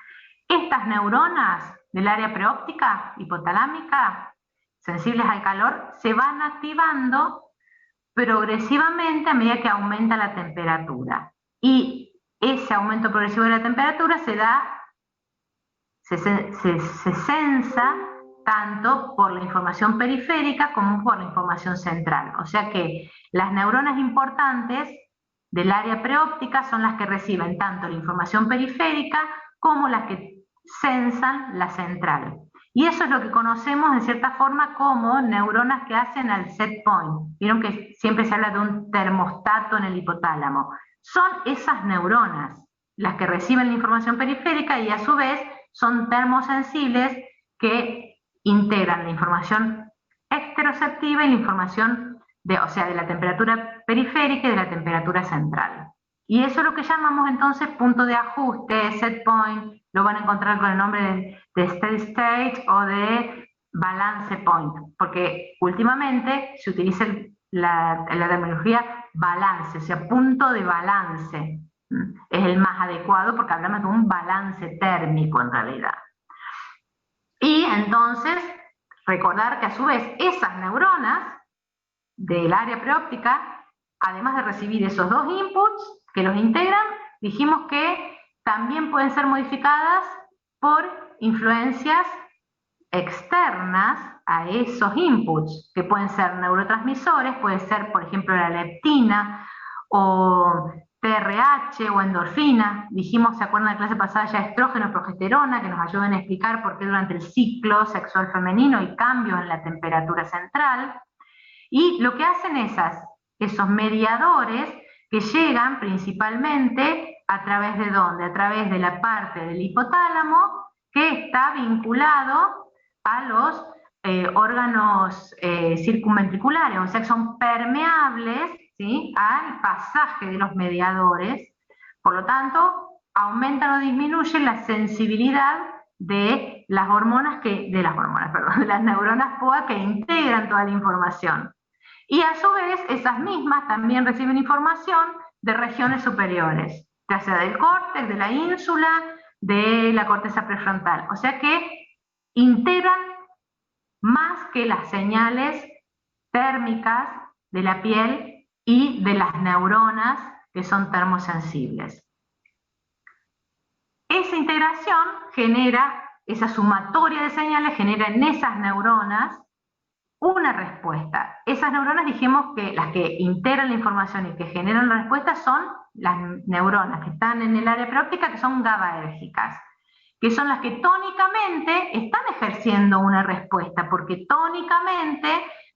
Estas neuronas del área preóptica hipotalámica, sensibles al calor, se van activando progresivamente a medida que aumenta la temperatura. Y ese aumento progresivo de la temperatura se sensa tanto por la información periférica como por la información central. O sea que las neuronas importantes del área preóptica son las que reciben tanto la información periférica como las que sensan la central. Y eso es lo que conocemos de cierta forma como neuronas que hacen al set point. Vieron que siempre se habla de un termostato en el hipotálamo. Son esas neuronas las que reciben la información periférica y a su vez son termosensibles que integran la información exteroceptiva y la información de la temperatura periférica y de la temperatura central. Y eso es lo que llamamos entonces punto de ajuste, set point, lo van a encontrar con el nombre de steady state o de balance point, porque últimamente se utiliza la terminología balance, o sea, punto de balance. Es el más adecuado porque hablamos de un balance térmico en realidad. Y entonces, recordar que a su vez esas neuronas del área preóptica, además de recibir esos dos inputs que los integran, dijimos que también pueden ser modificadas por influencias externas a esos inputs, que pueden ser neurotransmisores, puede ser, por ejemplo, la leptina o TRH o endorfina. Dijimos, ¿se acuerdan de la clase pasada ya estrógeno, progesterona, que nos ayudan a explicar por qué durante el ciclo sexual femenino hay cambios en la temperatura central? Y lo que hacen esos mediadores que llegan principalmente a través de ¿dónde? A través de la parte del hipotálamo que está vinculado a los órganos circunventriculares, o sea que son permeables, ¿sí?, al pasaje de los mediadores. Por lo tanto, aumentan o disminuyen la sensibilidad de las de las neuronas POA que integran toda la información. Y a su vez, esas mismas también reciben información de regiones superiores, ya sea del córtex, de la ínsula, de la corteza prefrontal. O sea que integran más que las señales térmicas de la piel y de las neuronas que son termosensibles. Esa integración genera, esa sumatoria de señales genera en esas neuronas una respuesta. Esas neuronas, dijimos que las que integran la información y que generan la respuesta son las neuronas que están en el área preóptica, que son GABAérgicas, que son las que tónicamente están ejerciendo una respuesta, porque tónicamente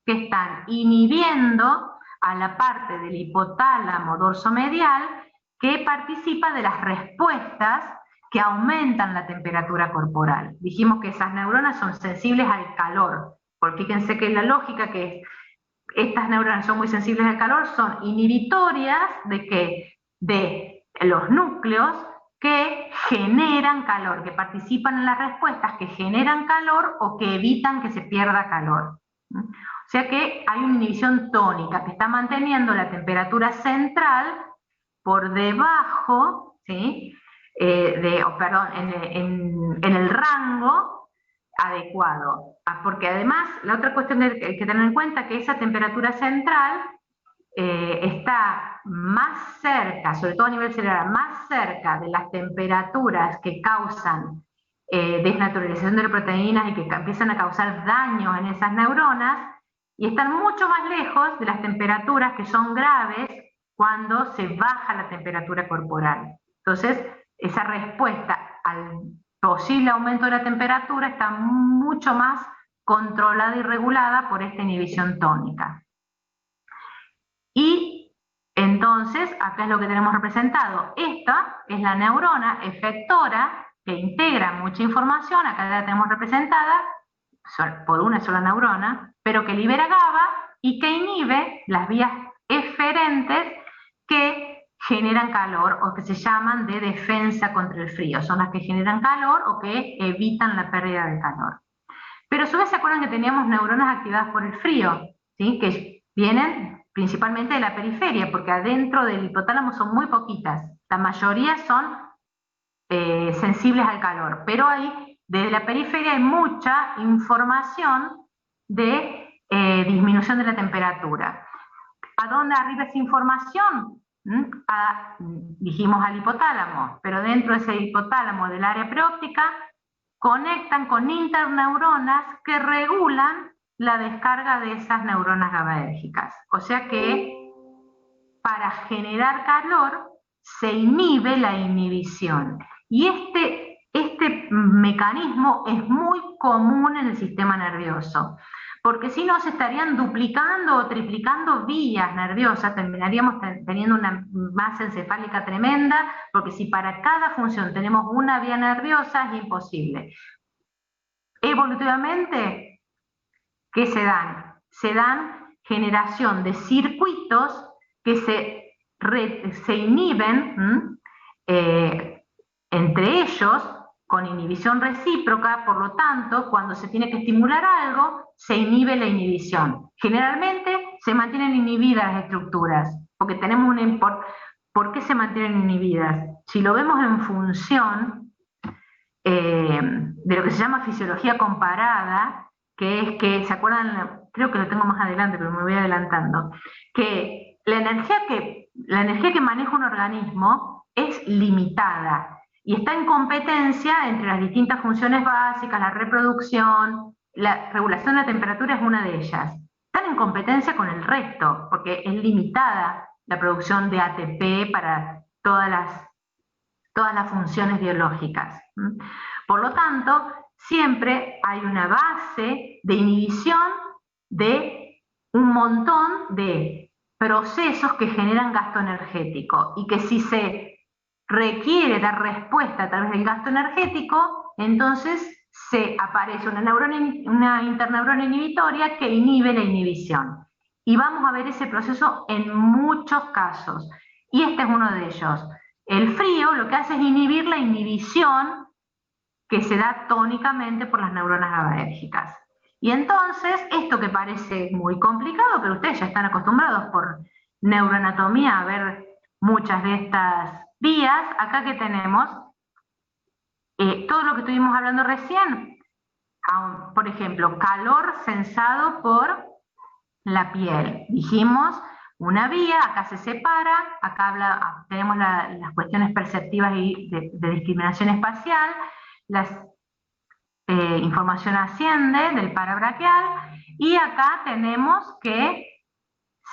que están inhibiendo a la parte del hipotálamo dorsomedial que participa de las respuestas que aumentan la temperatura corporal. Dijimos que esas neuronas son sensibles al calor, porque fíjense que la lógica que estas neuronas son muy sensibles al calor son inhibitorias de los núcleos que generan calor, que participan en las respuestas que generan calor o que evitan que se pierda calor. O sea que hay una inhibición tónica que está manteniendo la temperatura central por debajo, ¿sí?, en el rango adecuado. Porque además, la otra cuestión que hay que tener en cuenta es que esa temperatura central está más cerca, sobre todo a nivel cerebral, más cerca de las temperaturas que causan desnaturalización de las proteínas y que empiezan a causar daños en esas neuronas, y están mucho más lejos de las temperaturas que son graves cuando se baja la temperatura corporal. Entonces, esa respuesta al posible aumento de la temperatura está mucho más controlada y regulada por esta inhibición tónica. Y entonces, acá es lo que tenemos representado. Esta es la neurona efectora que integra mucha información, acá la tenemos representada por una sola neurona, pero que libera GABA y que inhibe las vías eferentes que generan calor o que se llaman de defensa contra el frío. Son las que generan calor o que evitan la pérdida de calor. Pero a su vez se acuerdan que teníamos neuronas activadas por el frío, ¿sí? Que vienen principalmente de la periferia, porque adentro del hipotálamo son muy poquitas. La mayoría son sensibles al calor, pero ahí desde la periferia hay mucha información de disminución de la temperatura. ¿A dónde arriba esa información? Dijimos al hipotálamo, pero dentro de ese hipotálamo del área preóptica conectan con interneuronas que regulan la descarga de esas neuronas GABAérgicas. O sea que para generar calor se inhibe la inhibición. Y este mecanismo es muy común en el sistema nervioso, porque si no se estarían duplicando o triplicando vías nerviosas, terminaríamos teniendo una masa encefálica tremenda, porque si para cada función tenemos una vía nerviosa es imposible. Evolutivamente, ¿qué se dan? Se dan generación de circuitos que se inhiben entre ellos con inhibición recíproca, por lo tanto, cuando se tiene que estimular algo, se inhibe la inhibición. Generalmente se mantienen inhibidas las estructuras, porque tenemos ¿por qué se mantienen inhibidas? Si lo vemos en función de lo que se llama fisiología comparada, que es que, ¿se acuerdan? Creo que lo tengo más adelante, pero me voy adelantando, que la energía que maneja un organismo es limitada y está en competencia entre las distintas funciones básicas, la reproducción, la regulación de la temperatura es una de ellas. Están en competencia con el resto, porque es limitada la producción de ATP para todas las funciones biológicas. Por lo tanto, siempre hay una base de inhibición de un montón de procesos que generan gasto energético y que si se requiere dar respuesta a través del gasto energético, entonces se aparece una interneurona inhibitoria que inhibe la inhibición. Y vamos a ver ese proceso en muchos casos. Y este es uno de ellos. El frío lo que hace es inhibir la inhibición que se da tónicamente por las neuronas GABAérgicas. Y entonces, esto que parece muy complicado, pero ustedes ya están acostumbrados por neuroanatomía a ver muchas de estas vías, acá que tenemos todo lo que estuvimos hablando recién, por ejemplo, calor sensado por la piel. Dijimos una vía, acá se separa, acá tenemos las cuestiones perceptivas y de discriminación espacial, la información asciende del parabraquial, y acá tenemos que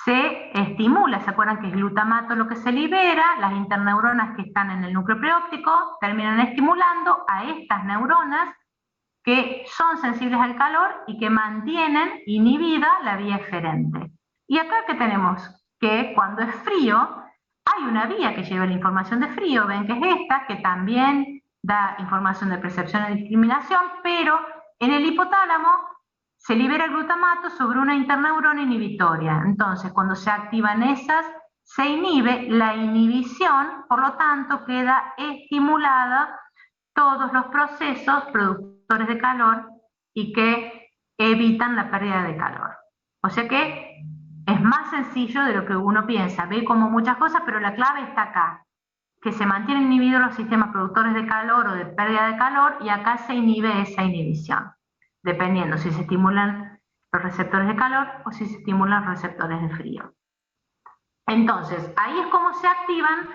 se estimula, ¿se acuerdan que es glutamato lo que se libera? Las interneuronas que están en el núcleo preóptico terminan estimulando a estas neuronas que son sensibles al calor y que mantienen inhibida la vía eferente. Y acá que tenemos que cuando es frío, hay una vía que lleva la información de frío, ven que es esta, que también da información de percepción y discriminación, pero en el hipotálamo se libera el glutamato sobre una interneurona inhibitoria. Entonces, cuando se activan esas, se inhibe la inhibición, por lo tanto, queda estimulada todos los procesos productores de calor y que evitan la pérdida de calor. O sea que es más sencillo de lo que uno piensa. Ve como muchas cosas, pero la clave está acá, que se mantienen inhibidos los sistemas productores de calor o de pérdida de calor, y acá se inhibe esa inhibición, dependiendo si se estimulan los receptores de calor o si se estimulan los receptores de frío. Entonces, ahí es como se activan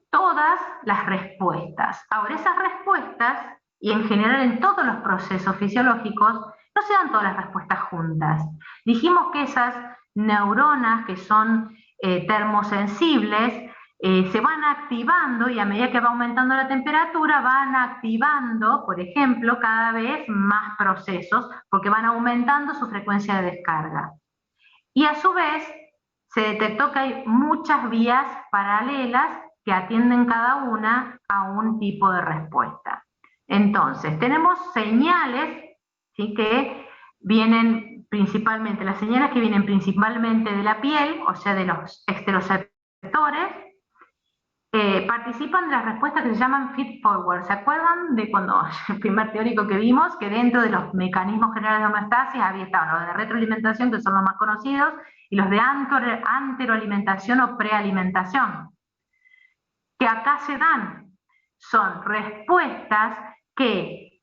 todas las respuestas. Ahora, esas respuestas, y en general en todos los procesos fisiológicos, no se dan todas las respuestas juntas. Dijimos que esas neuronas que son termosensibles se van activando, y a medida que va aumentando la temperatura van activando, por ejemplo, cada vez más procesos, porque van aumentando su frecuencia de descarga. Y a su vez se detectó que hay muchas vías paralelas que atienden cada una a un tipo de respuesta. Entonces, tenemos señales, ¿sí?, que vienen principalmente, las señales que vienen principalmente de la piel, o sea, de los esteroceptores, participan de las respuestas que se llaman feed-forward. ¿Se acuerdan de cuando el primer teórico que vimos, que dentro de los mecanismos generales de homeostasis había estado los de retroalimentación, que son los más conocidos, y los de anteroalimentación o prealimentación, que acá se dan? Son respuestas que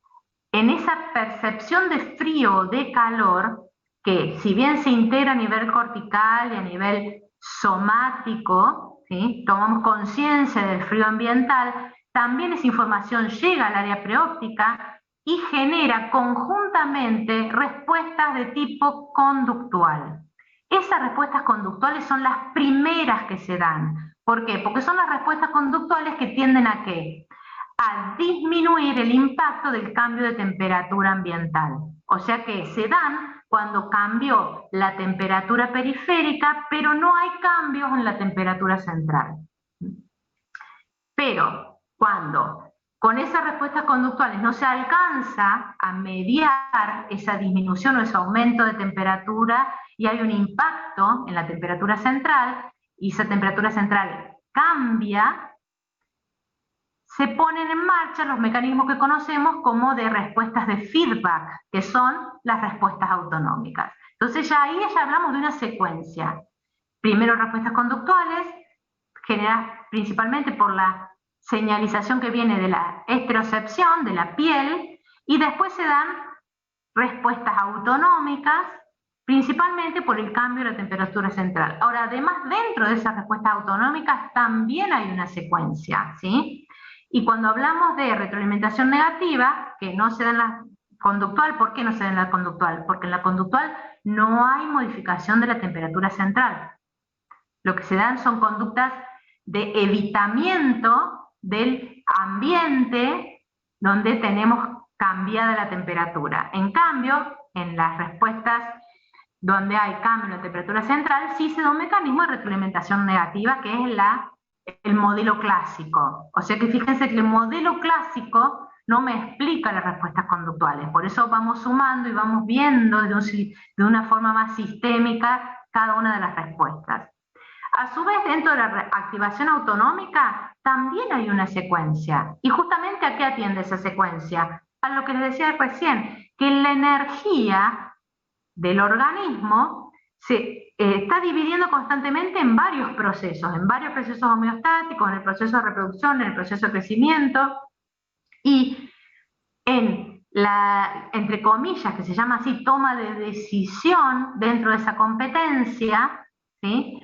en esa percepción de frío o de calor, que si bien se integra a nivel cortical y a nivel somático, ¿sí?, tomamos conciencia del frío ambiental, también esa información llega al área preóptica y genera conjuntamente respuestas de tipo conductual. Esas respuestas conductuales son las primeras que se dan. ¿Por qué? Porque son las respuestas conductuales que tienden a ¿qué? A disminuir el impacto del cambio de temperatura ambiental. O sea que se dan cuando cambió la temperatura periférica, pero no hay cambios en la temperatura central. Pero cuando con esas respuestas conductuales no se alcanza a mediar esa disminución o ese aumento de temperatura y hay un impacto en la temperatura central y esa temperatura central cambia, se ponen en marcha los mecanismos que conocemos como de respuestas de feedback, que son las respuestas autonómicas. Entonces ahí ya hablamos de una secuencia. Primero respuestas conductuales, generadas principalmente por la señalización que viene de la esterocepción, de la piel, y después se dan respuestas autonómicas, principalmente por el cambio de la temperatura central. Ahora, además, dentro de esas respuestas autonómicas también hay una secuencia, ¿sí? Y cuando hablamos de retroalimentación negativa, que no se da en la conductual, ¿por qué no se da en la conductual? Porque en la conductual no hay modificación de la temperatura central. Lo que se dan son conductas de evitamiento del ambiente donde tenemos cambiada la temperatura. En cambio, en las respuestas donde hay cambio en la temperatura central, sí se da un mecanismo de retroalimentación negativa, que es el modelo clásico. O sea que fíjense que el modelo clásico no me explica las respuestas conductuales. Por eso vamos sumando y vamos viendo de una forma más sistémica cada una de las respuestas. A su vez, dentro de la activación autonómica también hay una secuencia. ¿Y justamente a qué atiende esa secuencia? A lo que les decía recién, que la energía del organismo se está dividiendo constantemente en varios procesos homeostáticos, en el proceso de reproducción, en el proceso de crecimiento, y en la, entre comillas, que se llama así, toma de decisión dentro de esa competencia, ¿sí?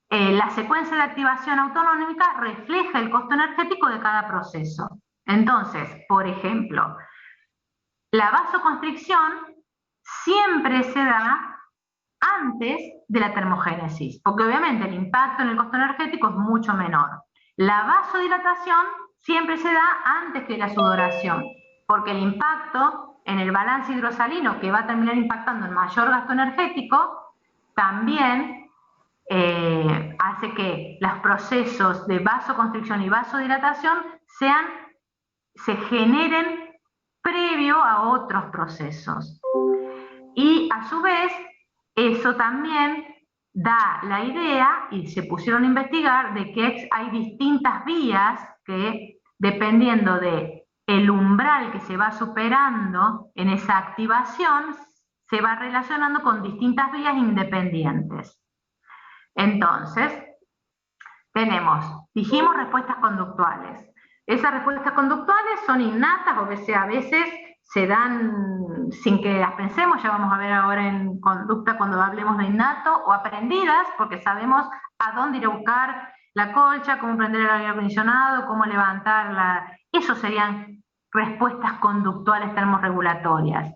La secuencia de activación autonómica refleja el costo energético de cada proceso. Entonces, por ejemplo, la vasoconstricción siempre se da antes de la termogénesis, porque obviamente el impacto en el costo energético es mucho menor. La vasodilatación siempre se da antes que la sudoración, porque el impacto en el balance hidrosalino, que va a terminar impactando en mayor gasto energético, también hace que los procesos de vasoconstricción y vasodilatación se generen previo a otros procesos. Y a su vez, eso también da la idea, y se pusieron a investigar, de que hay distintas vías que, dependiendo del umbral que se va superando en esa activación, se va relacionando con distintas vías independientes. Entonces, dijimos respuestas conductuales. Esas respuestas conductuales son innatas, o sea, a veces se dan sin que las pensemos, ya vamos a ver ahora en conducta cuando hablemos de innato, o aprendidas, porque sabemos a dónde ir a buscar la colcha, cómo prender el aire acondicionado, cómo levantarla. Eso serían respuestas conductuales termorregulatorias.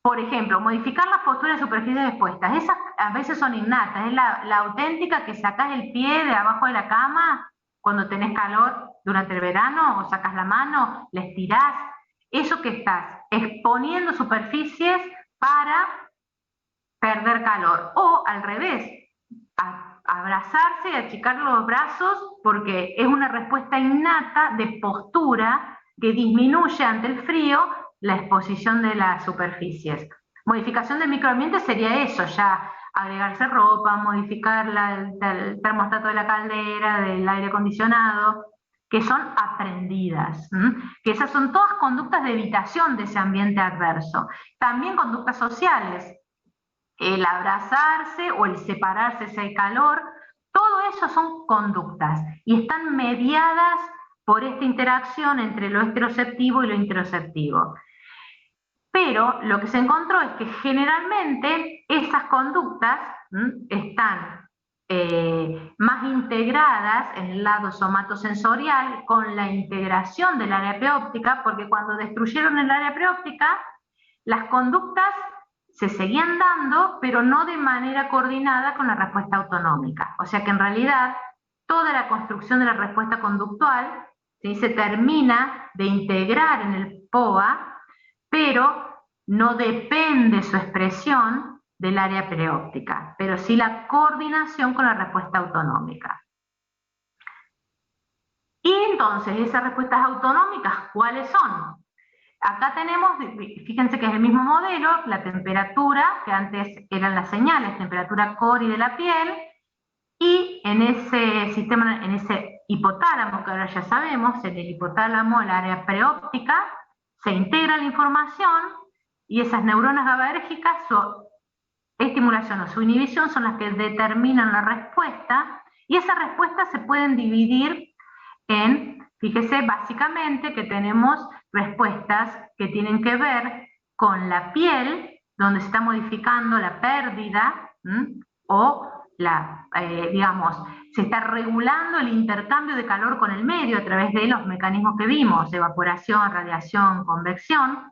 Por ejemplo, modificar las posturas de superficies expuestas. Esas a veces son innatas. Es la auténtica que sacás el pie de abajo de la cama cuando tenés calor durante el verano, o sacas la mano, le estirás. Eso que estás exponiendo superficies para perder calor. O al revés, abrazarse y achicar los brazos porque es una respuesta innata de postura que disminuye ante el frío la exposición de las superficies. Modificación del microambiente sería eso, ya agregarse ropa, modificar el termostato de la caldera, del aire acondicionado, que son aprendidas, que esas son todas conductas de evitación de ese ambiente adverso. También conductas sociales, el abrazarse o el separarse si hay calor, todo eso son conductas y están mediadas por esta interacción entre lo esteroceptivo y lo interoceptivo. Pero lo que se encontró es que generalmente esas conductas están más integradas en el lado somatosensorial con la integración del área preóptica, porque cuando destruyeron el área preóptica, las conductas se seguían dando, pero no de manera coordinada con la respuesta autonómica. O sea que en realidad toda la construcción de la respuesta conductual se termina de integrar en el POA, pero no depende su expresión del área preóptica, pero sí la coordinación con la respuesta autonómica. Y entonces, esas respuestas autonómicas, ¿cuáles son? Acá tenemos, fíjense que es el mismo modelo, la temperatura, que antes eran las señales, temperatura core y de la piel, y en ese sistema, en ese hipotálamo, que ahora ya sabemos, en el hipotálamo, el área preóptica, se integra la información y esas neuronas GABAérgicas, su estimulación o su inhibición son las que determinan la respuesta, y esas respuestas se pueden dividir en, fíjese, básicamente que tenemos respuestas que tienen que ver con la piel, donde se está modificando la pérdida, o digamos, se está regulando el intercambio de calor con el medio a través de los mecanismos que vimos, evaporación, radiación, convección,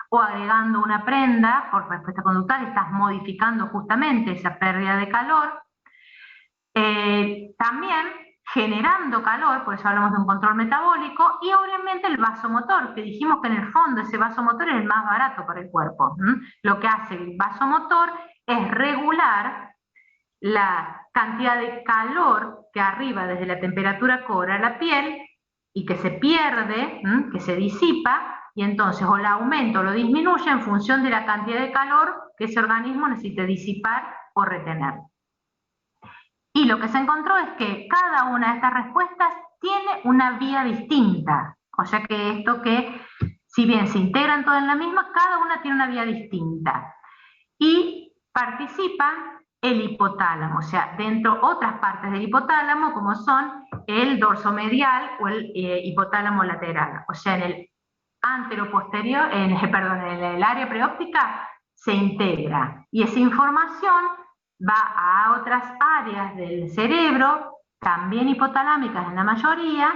o agregando una prenda por respuesta conductual, estás modificando justamente esa pérdida de calor. También generando calor, por eso hablamos de un control metabólico, y obviamente el vasomotor, que dijimos que en el fondo ese vasomotor es el más barato para el cuerpo. Lo que hace el vasomotor es regular la cantidad de calor que arriba desde la temperatura core a la piel y que se pierde, que se disipa, y entonces o la aumenta o lo disminuye en función de la cantidad de calor que ese organismo necesite disipar o retener. Y lo que se encontró es que cada una de estas respuestas tiene una vía distinta. O sea que esto que, si bien se integran todas en la misma, cada una tiene una vía distinta. Y participan el hipotálamo, o sea, dentro otras partes del hipotálamo, como son el dorso medial o el hipotálamo lateral. O sea, en el anteroposterior, en el área preóptica se integra. Y esa información va a otras áreas del cerebro, también hipotalámicas en la mayoría,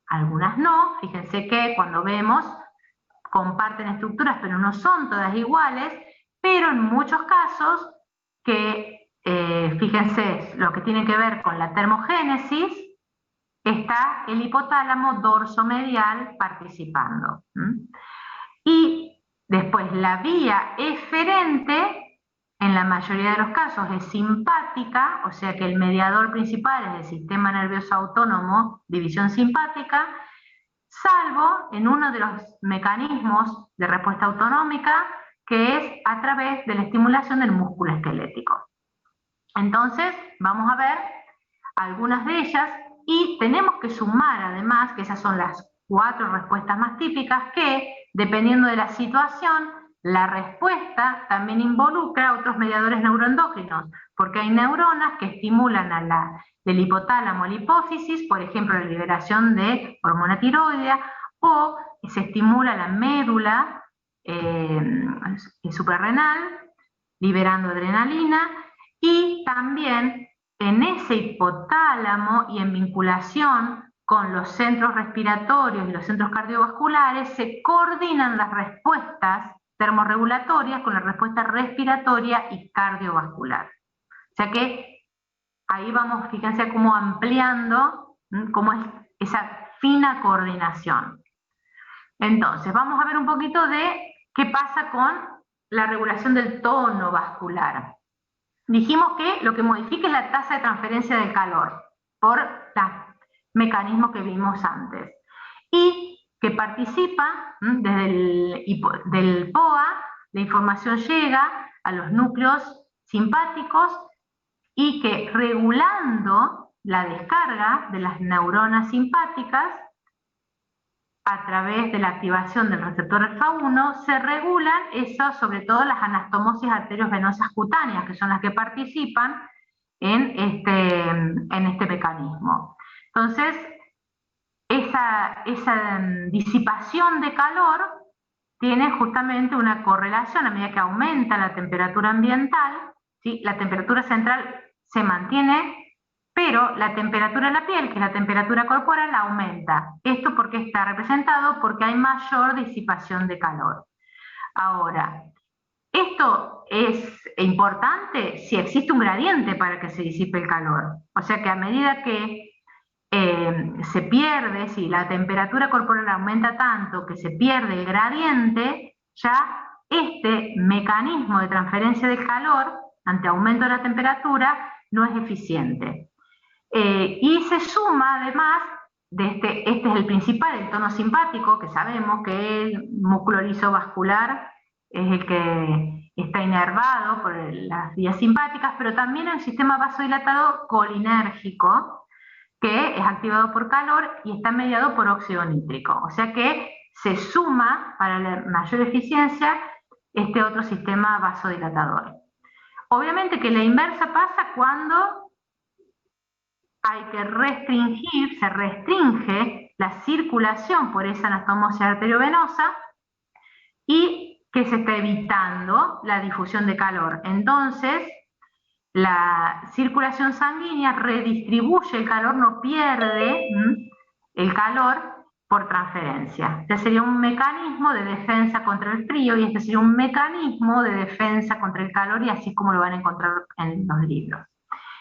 algunas no. Fíjense que cuando vemos, comparten estructuras, pero no son todas iguales, pero en muchos casos que, fíjense, lo que tiene que ver con la termogénesis, está el hipotálamo dorsomedial participando. Y después la vía eferente, en la mayoría de los casos es simpática, o sea que el mediador principal es el sistema nervioso autónomo, división simpática, salvo en uno de los mecanismos de respuesta autonómica, que es a través de la estimulación del músculo esquelético. Entonces, vamos a ver algunas de ellas, y tenemos que sumar además, que esas son las 4 respuestas más típicas, que dependiendo de la situación, la respuesta también involucra otros mediadores neuroendógenos, porque hay neuronas que estimulan del hipotálamo a la hipófisis, por ejemplo, la liberación de hormona tiroidea, o se estimula la médula suprarrenal, liberando adrenalina, y también en ese hipotálamo y en vinculación con los centros respiratorios y los centros cardiovasculares se coordinan las respuestas termorregulatorias con la respuesta respiratoria y cardiovascular. O sea que ahí vamos, fíjense cómo ampliando cómo es esa fina coordinación. Entonces, vamos a ver un poquito de qué pasa con la regulación del tono vascular. Dijimos que lo que modifica es la tasa de transferencia del calor por los mecanismos que vimos antes. Y que participa desde del POA, la información llega a los núcleos simpáticos y que regulando la descarga de las neuronas simpáticas a través de la activación del receptor alfa-1 se regulan esas, sobre todo las anastomosis arteriovenosas cutáneas, que son las que participan en este mecanismo. Entonces, esa disipación de calor tiene justamente una correlación a medida que aumenta la temperatura ambiental, ¿sí? La temperatura central se mantiene, pero la temperatura de la piel, que es la temperatura corporal, aumenta. ¿Esto por qué está representado? Porque hay mayor disipación de calor. Ahora, esto es importante si existe un gradiente para que se disipe el calor. O sea que a medida que se pierde, si la temperatura corporal aumenta tanto que se pierde el gradiente, ya este mecanismo de transferencia del calor ante aumento de la temperatura no es eficiente. Y se suma además, este es el principal, el tono simpático, que sabemos que el músculo liso vascular es el que está inervado por las vías simpáticas, pero también el sistema vasodilatado colinérgico, que es activado por calor y está mediado por óxido nítrico. O sea que se suma para la mayor eficiencia este otro sistema vasodilatador. Obviamente que la inversa pasa cuando hay que restringir, se restringe la circulación por esa anastomosis arteriovenosa y que se está evitando la difusión de calor. Entonces, la circulación sanguínea redistribuye el calor, no pierde el calor por transferencia. Este sería un mecanismo de defensa contra el frío y este sería un mecanismo de defensa contra el calor, y así como lo van a encontrar en los libros.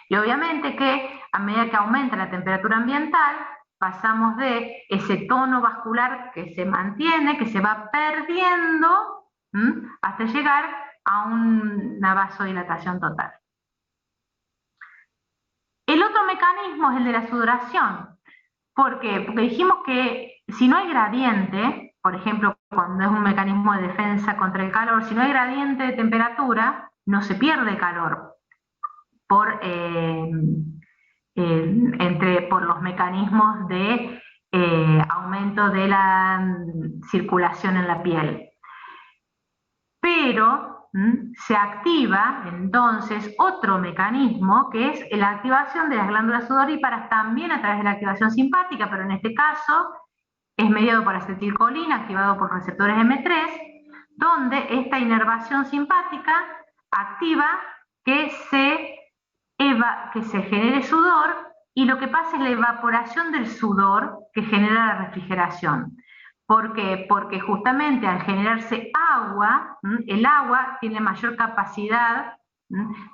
Y obviamente que a medida que aumenta la temperatura ambiental, pasamos de ese tono vascular que se mantiene, que se va perdiendo, hasta llegar a una vasodilatación total. El otro mecanismo es el de la sudoración. ¿Por qué? Porque dijimos que si no hay gradiente, por ejemplo, cuando es un mecanismo de defensa contra el calor, si no hay gradiente de temperatura, no se pierde calor por los mecanismos de aumento de la circulación en la piel. Pero se activa entonces otro mecanismo, que es la activación de las glándulas sudoríparas, también a través de la activación simpática, pero en este caso es mediado por acetilcolina, activado por receptores M3, donde esta inervación simpática activa que se genere sudor, y lo que pasa es la evaporación del sudor que genera la refrigeración. ¿Por qué? Porque justamente al generarse agua, el agua tiene mayor capacidad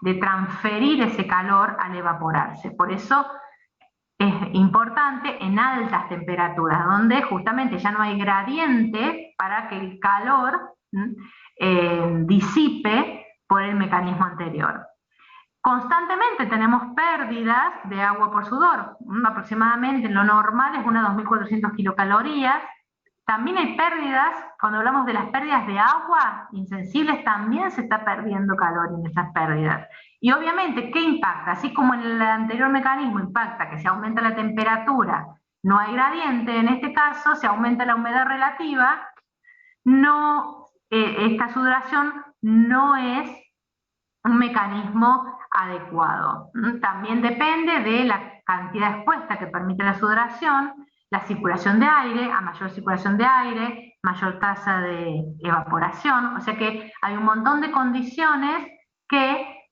de transferir ese calor al evaporarse. Por eso es importante en altas temperaturas, donde justamente ya no hay gradiente para que el calor disipe por el mecanismo anterior. Constantemente tenemos pérdidas de agua por sudor, aproximadamente lo normal es unas 2.400 kilocalorías. También hay pérdidas, cuando hablamos de las pérdidas de agua insensibles, también se está perdiendo calor en esas pérdidas. Y obviamente, ¿qué impacta? Así como en el anterior mecanismo impacta que se aumenta la temperatura, no hay gradiente, en este caso se aumenta la humedad relativa, esta sudoración no es un mecanismo adecuado. También depende de la cantidad expuesta que permite la sudoración, la circulación de aire, a mayor circulación de aire, mayor tasa de evaporación, o sea que hay un montón de condiciones que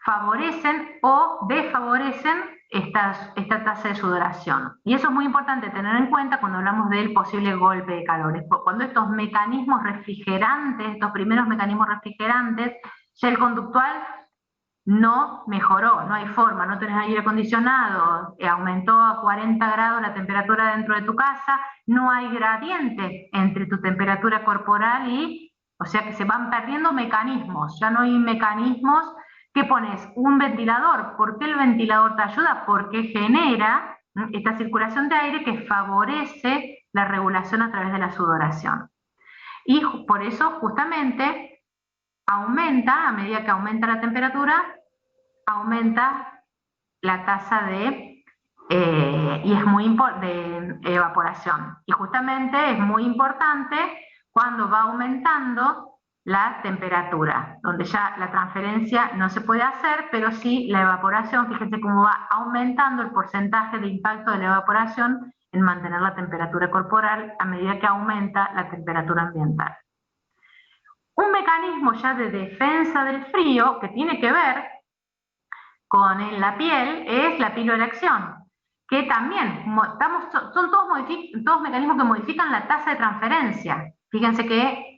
favorecen o desfavorecen esta tasa de sudoración. Y eso es muy importante tener en cuenta cuando hablamos del posible golpe de calor. Cuando estos mecanismos refrigerantes, estos primeros mecanismos refrigerantes, ya el conductual no mejoró, no hay forma, no tenés aire acondicionado, aumentó a 40 grados la temperatura dentro de tu casa, no hay gradiente entre tu temperatura corporal y, o sea que se van perdiendo mecanismos, ya no hay mecanismos. ¿Qué pones? Un ventilador. ¿Por qué el ventilador te ayuda? Porque genera esta circulación de aire que favorece la regulación a través de la sudoración. Y por eso justamente aumenta, a medida que aumenta la temperatura, aumenta la tasa de evaporación. Y justamente es muy importante cuando va aumentando la temperatura, donde ya la transferencia no se puede hacer, pero sí la evaporación. Fíjense cómo va aumentando el porcentaje de impacto de la evaporación en mantener la temperatura corporal a medida que aumenta la temperatura ambiental. Un mecanismo ya de defensa del frío que tiene que ver con la piel es la piloerección, que también son todos mecanismos que modifican la tasa de transferencia. Fíjense que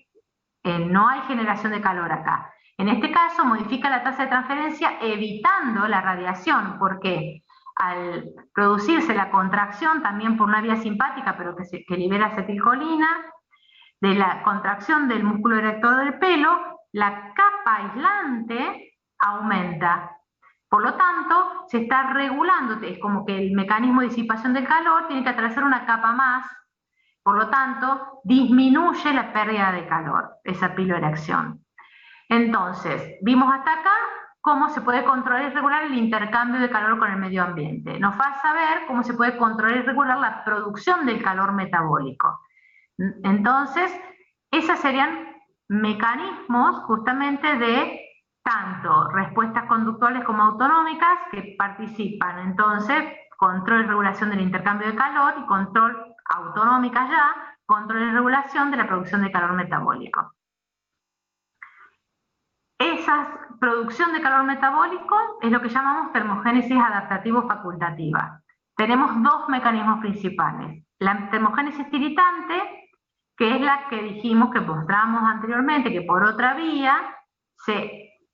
no hay generación de calor acá. En este caso modifica la tasa de transferencia evitando la radiación, porque al producirse la contracción también por una vía simpática, pero que libera acetilcolina, de la contracción del músculo erector del pelo, la capa aislante aumenta. Por lo tanto, se está regulando, es como que el mecanismo de disipación del calor tiene que atravesar una capa más. Por lo tanto, disminuye la pérdida de calor, esa piloerección. Entonces, vimos hasta acá cómo se puede controlar y regular el intercambio de calor con el medio ambiente. Nos falta ver cómo se puede controlar y regular la producción del calor metabólico. Entonces, esos serían mecanismos justamente de tanto respuestas conductuales como autonómicas que participan. Entonces, control y regulación del intercambio de calor y control autonómica ya, control y regulación de la producción de calor metabólico. Esa producción de calor metabólico es lo que llamamos termogénesis adaptativo-facultativa. Tenemos dos mecanismos principales. La termogénesis tiritante, que es la que dijimos, que mostramos anteriormente, que por otra vía,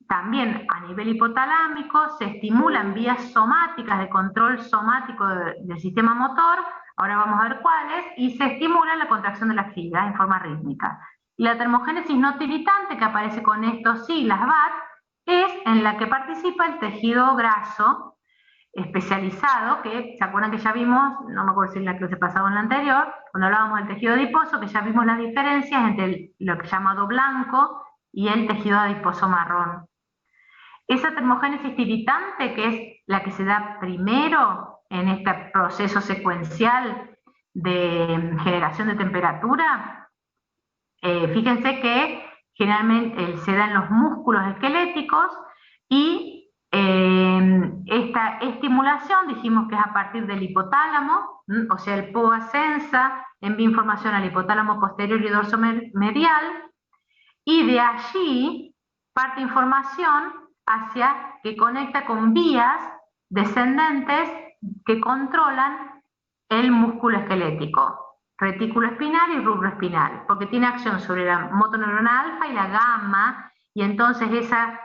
también a nivel hipotalámico, se estimulan vías somáticas de control somático del sistema motor, ahora vamos a ver cuáles, y se estimula la contracción de las fibras en forma rítmica. Y la termogénesis no tiritante, que aparece con estos siglas BAT, es en la que participa el tejido graso especializado, que se acuerdan que ya vimos, no me acuerdo si en la clase pasada o en la anterior, cuando hablábamos del tejido adiposo, que ya vimos las diferencias entre lo que llamado blanco y el tejido adiposo marrón. Esa termogénesis tiritante, que es la que se da primero en este proceso secuencial de generación de temperatura, fíjense que generalmente se da en los músculos esqueléticos y esta estimulación dijimos que es a partir del hipotálamo, o sea, el POA sensa envía información al hipotálamo posterior y dorso medial, y de allí parte información hacia que conecta con vías descendentes que controlan el músculo esquelético, retículo espinal y rubro espinal, porque tiene acción sobre la motoneurona alfa y la gamma, y entonces esa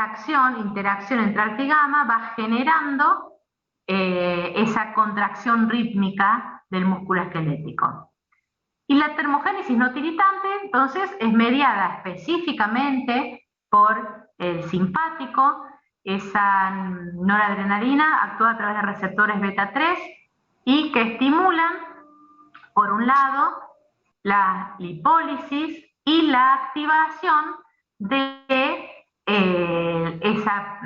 acción, interacción entre alfa y gamma va generando esa contracción rítmica del músculo esquelético. Y la termogénesis no tiritante, entonces, es mediada específicamente por el simpático. Esa noradrenalina actúa a través de receptores beta 3 y que estimulan, por un lado, la lipólisis y la activación de esa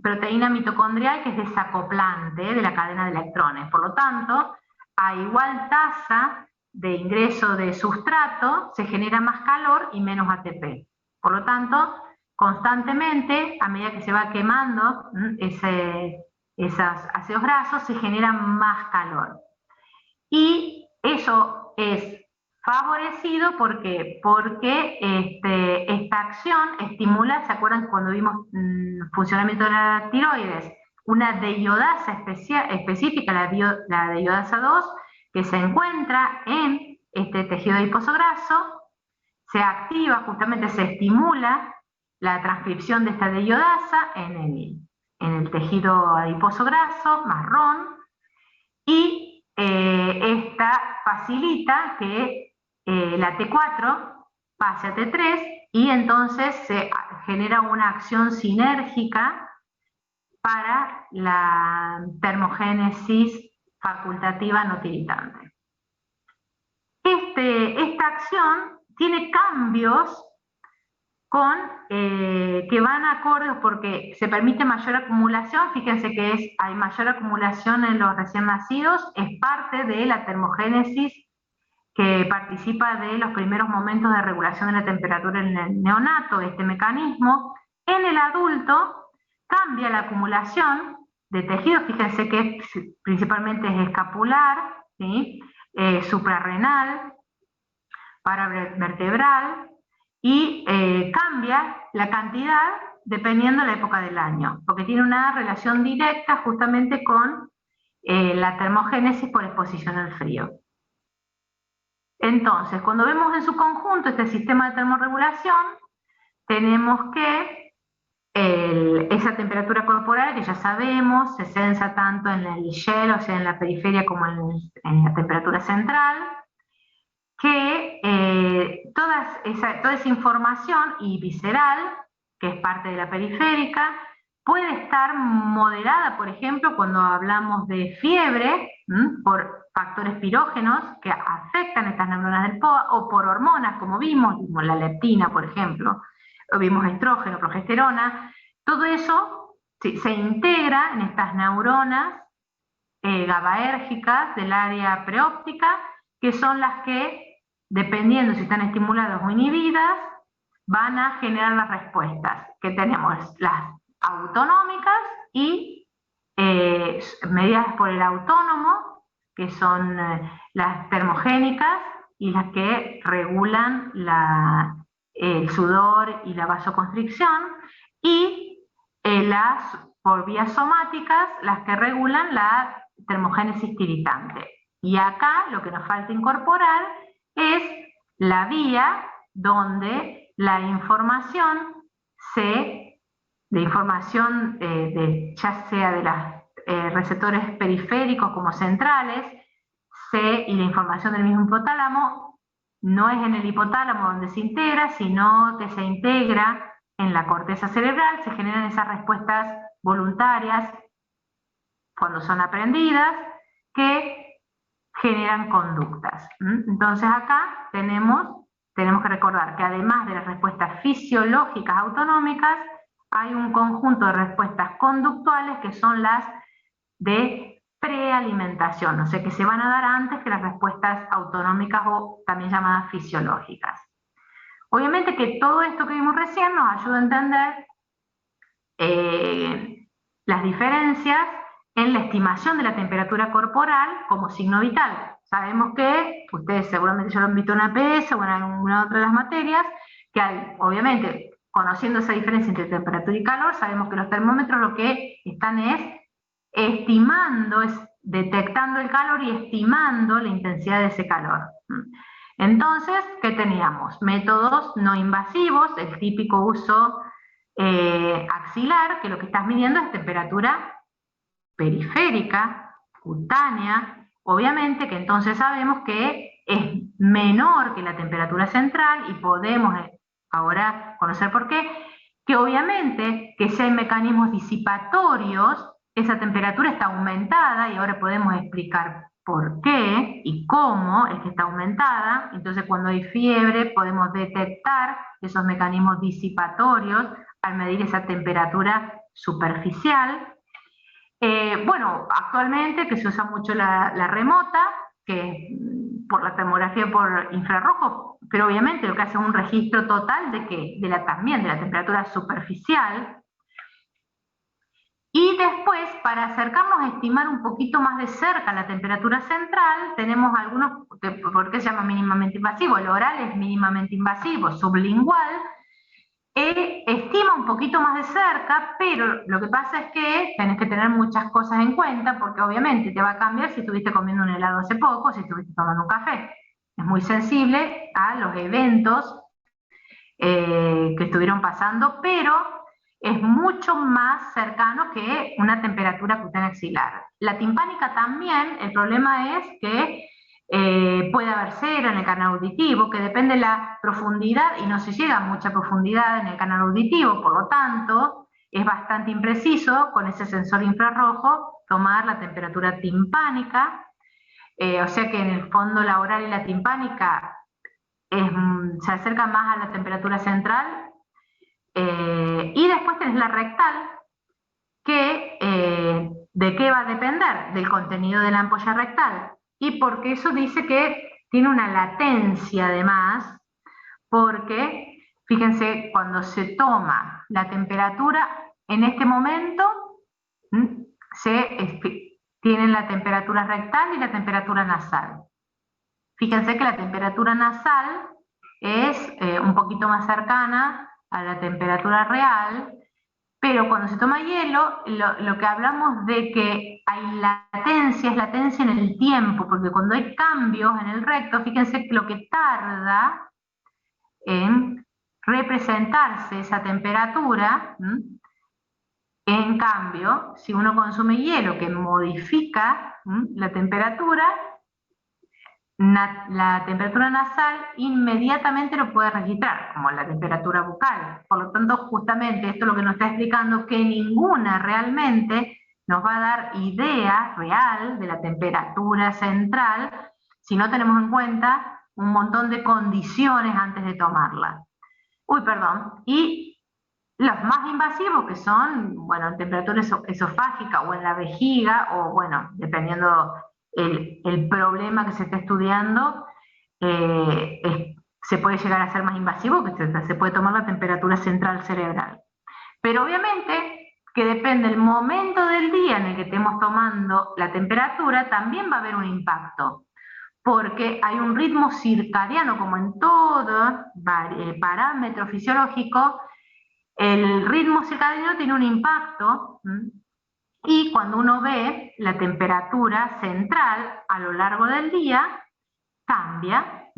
proteína mitocondrial que es desacoplante de la cadena de electrones. Por lo tanto, a igual tasa de ingreso de sustrato se genera más calor y menos ATP. Por lo tanto, constantemente, a medida que se va quemando esos ácidos grasos, se genera más calor. Y eso es favorecido porque esta acción estimula, ¿se acuerdan cuando vimos funcionamiento de la tiroides? Una deiodasa específica, la deiodasa 2, que se encuentra en este tejido adiposo graso, se activa, justamente se estimula la transcripción de esta deiodasa en el tejido adiposo graso, marrón, y esta facilita que la T4 pase a T3 y entonces se genera una acción sinérgica para la termogénesis facultativa no tiritante. Esta acción tiene cambios que van acordes porque se permite mayor acumulación. Fíjense que hay mayor acumulación en los recién nacidos, es parte de la termogénesis que participa de los primeros momentos de regulación de la temperatura en el neonato, este mecanismo. En el adulto cambia la acumulación de tejidos, fíjense que principalmente es escapular, ¿sí? Suprarrenal, paravertebral, y cambia la cantidad dependiendo de la época del año, porque tiene una relación directa justamente con la termogénesis por exposición al frío. Entonces, cuando vemos en su conjunto este sistema de termorregulación, tenemos que esa temperatura corporal, que ya sabemos, se sensa tanto en el hielo, o sea, en la periferia, como en la temperatura central, que toda esa información y visceral, que es parte de la periférica, puede estar moderada, por ejemplo, cuando hablamos de fiebre, por factores pirógenos que afectan estas neuronas del POA, o por hormonas, como vimos la leptina, por ejemplo, o vimos estrógeno, progesterona. Todo eso se integra en estas neuronas GABAérgicas del área preóptica, que son las que, dependiendo si están estimuladas o inhibidas, van a generar las respuestas, que tenemos las autonómicas y mediadas por el autónomo, que son las termogénicas y las que regulan el sudor y la vasoconstricción, y las por vías somáticas, las que regulan la termogénesis tiritante. Y acá lo que nos falta incorporar es la vía donde la información ya sea de los receptores periféricos como centrales, y la información del mismo hipotálamo, no es en el hipotálamo donde se integra, sino que se integra en la corteza cerebral. Se generan esas respuestas voluntarias cuando son aprendidas, que generan conductas. Entonces acá tenemos que recordar que además de las respuestas fisiológicas autonómicas, hay un conjunto de respuestas conductuales que son las de prealimentación, o sea que se van a dar antes que las respuestas autonómicas o también llamadas fisiológicas. Obviamente que todo esto que vimos recién nos ayuda a entender las diferencias en la estimación de la temperatura corporal como signo vital. Sabemos que, ustedes seguramente ya lo han visto en APS o en alguna otra de las materias, que obviamente, conociendo esa diferencia entre temperatura y calor, sabemos que los termómetros lo que están es estimando, es detectando el calor y estimando la intensidad de ese calor. Entonces, ¿qué teníamos? Métodos no invasivos, el típico uso axilar, que lo que estás midiendo es temperatura periférica, cutánea, obviamente que entonces sabemos que es menor que la temperatura central y podemos ahora conocer por qué, que obviamente que si hay mecanismos disipatorios, esa temperatura está aumentada y ahora podemos explicar por qué y cómo es que está aumentada. Entonces cuando hay fiebre podemos detectar esos mecanismos disipatorios al medir esa temperatura superficial. Bueno, actualmente que se usa mucho la remota, que por la termografía por infrarrojo, pero obviamente lo que hace es un registro total también de la temperatura superficial. Y después, para acercarnos a estimar un poquito más de cerca la temperatura central, tenemos algunos, ¿por qué se llama mínimamente invasivo? El oral es mínimamente invasivo, sublingual, estima un poquito más de cerca, pero lo que pasa es que tenés que tener muchas cosas en cuenta, porque obviamente te va a cambiar si estuviste comiendo un helado hace poco, si estuviste tomando un café. Es muy sensible a los eventos que estuvieron pasando, pero es mucho más cercano que una temperatura cutánea axilar. La timpánica también, el problema es que puede haber cera en el canal auditivo, que depende de la profundidad y no se llega a mucha profundidad en el canal auditivo, por lo tanto es bastante impreciso con ese sensor infrarrojo tomar la temperatura timpánica, o sea que en el fondo la oral y la timpánica se acerca más a la temperatura central, y después tenés la rectal, que ¿de qué va a depender? Del contenido de la ampolla rectal, y porque eso dice que tiene una latencia además, porque fíjense, cuando se toma la temperatura en este momento, tienen la temperatura rectal y la temperatura nasal. Fíjense que la temperatura nasal es un poquito más cercana a la temperatura real, pero cuando se toma hielo, lo que hablamos de que hay latencia, es latencia en el tiempo, porque cuando hay cambios en el recto, fíjense que lo que tarda en representarse esa temperatura, en cambio, si uno consume hielo que modifica la temperatura nasal inmediatamente lo puede registrar, como la temperatura bucal. Por lo tanto, justamente esto es lo que nos está explicando, que ninguna realmente nos va a dar idea real de la temperatura central si no tenemos en cuenta un montón de condiciones antes de tomarla. Y los más invasivos, que son, bueno, en temperatura esofágica o en la vejiga, o bueno, dependiendo el problema que se está estudiando, se puede llegar a ser más invasivo, que se puede tomar la temperatura central cerebral. Pero obviamente que depende del momento del día en el que estemos tomando la temperatura, también va a haber un impacto, porque hay un ritmo circadiano, como en todo parámetro fisiológico. El ritmo circadiano tiene un impacto, y cuando uno ve la temperatura central a lo largo del día, cambia,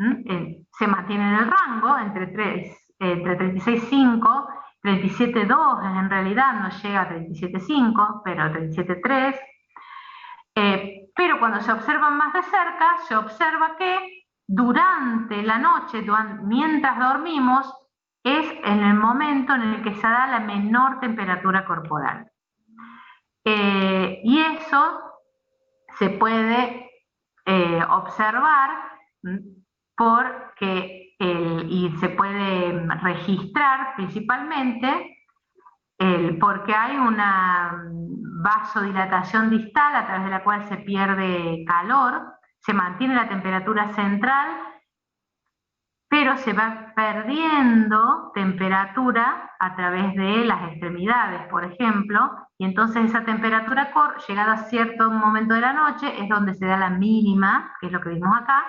se mantiene en el rango entre 36,5, 37,2 en realidad, no llega a 37,5, pero 37,3. Pero cuando se observan más de cerca, se observa que durante la noche, mientras dormimos, es en el momento en el que se da la menor temperatura corporal. Y eso se puede observar y se puede registrar principalmente porque hay una vasodilatación distal a través de la cual se pierde calor, se mantiene la temperatura central, pero se va perdiendo temperatura a través de las extremidades, por ejemplo, y entonces esa temperatura, llegada a cierto momento de la noche, es donde se da la mínima, que es lo que vimos acá,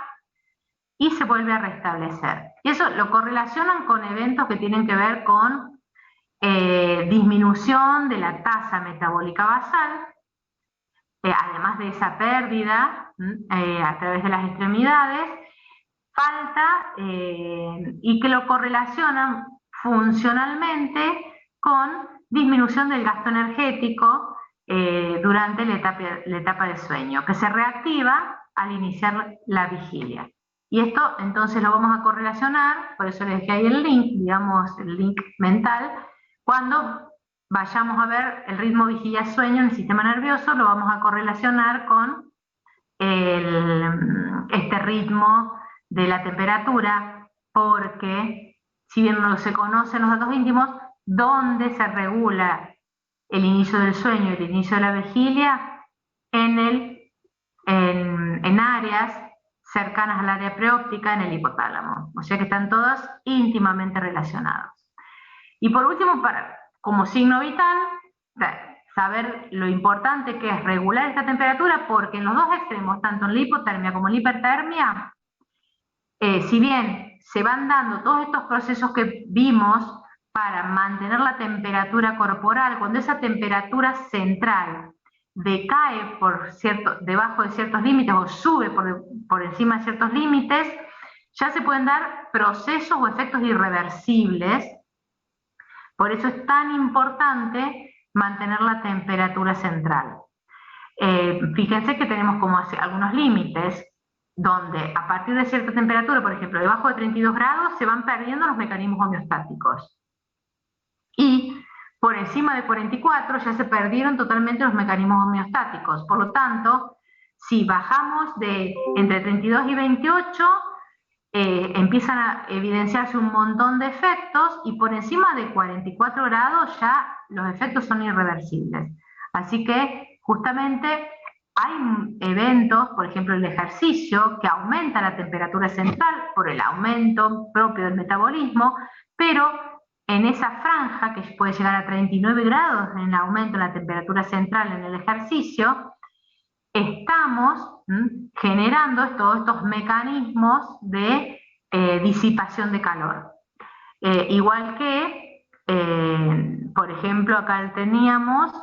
y se vuelve a restablecer. Y eso lo correlacionan con eventos que tienen que ver con disminución de la tasa metabólica basal, además de esa pérdida a través de las extremidades, falta, y que lo correlacionan funcionalmente con disminución del gasto energético durante la etapa de sueño, que se reactiva al iniciar la vigilia. Y esto entonces lo vamos a correlacionar, por eso les dejé ahí el link, digamos el link mental. Cuando vayamos a ver el ritmo vigilia-sueño en el sistema nervioso, lo vamos a correlacionar con este ritmo de la temperatura, porque si bien no se conocen los datos íntimos, ¿dónde se regula el inicio del sueño y el inicio de la vigilia? En áreas cercanas al área preóptica, en el hipotálamo. O sea que están todos íntimamente relacionados. Y por último, como signo vital, saber lo importante que es regular esta temperatura, porque en los dos extremos, tanto en la hipotermia como en la hipertermia, si bien se van dando todos estos procesos que vimos para mantener la temperatura corporal, cuando esa temperatura central decae debajo de ciertos límites o sube por encima de ciertos límites, ya se pueden dar procesos o efectos irreversibles. Por eso es tan importante mantener la temperatura central. Fíjense que tenemos como algunos límites donde a partir de cierta temperatura, por ejemplo, debajo de 32 grados, se van perdiendo los mecanismos homeostáticos. Y por encima de 44 ya se perdieron totalmente los mecanismos homeostáticos. Por lo tanto, si bajamos de entre 32 y 28, empiezan a evidenciarse un montón de efectos, y por encima de 44 grados ya los efectos son irreversibles. Así que justamente hay eventos, por ejemplo el ejercicio, que aumenta la temperatura central por el aumento propio del metabolismo, pero en esa franja que puede llegar a 39 grados en el aumento de la temperatura central en el ejercicio, estamos generando todos estos mecanismos de disipación de calor. Igual que, por ejemplo, acá tenemos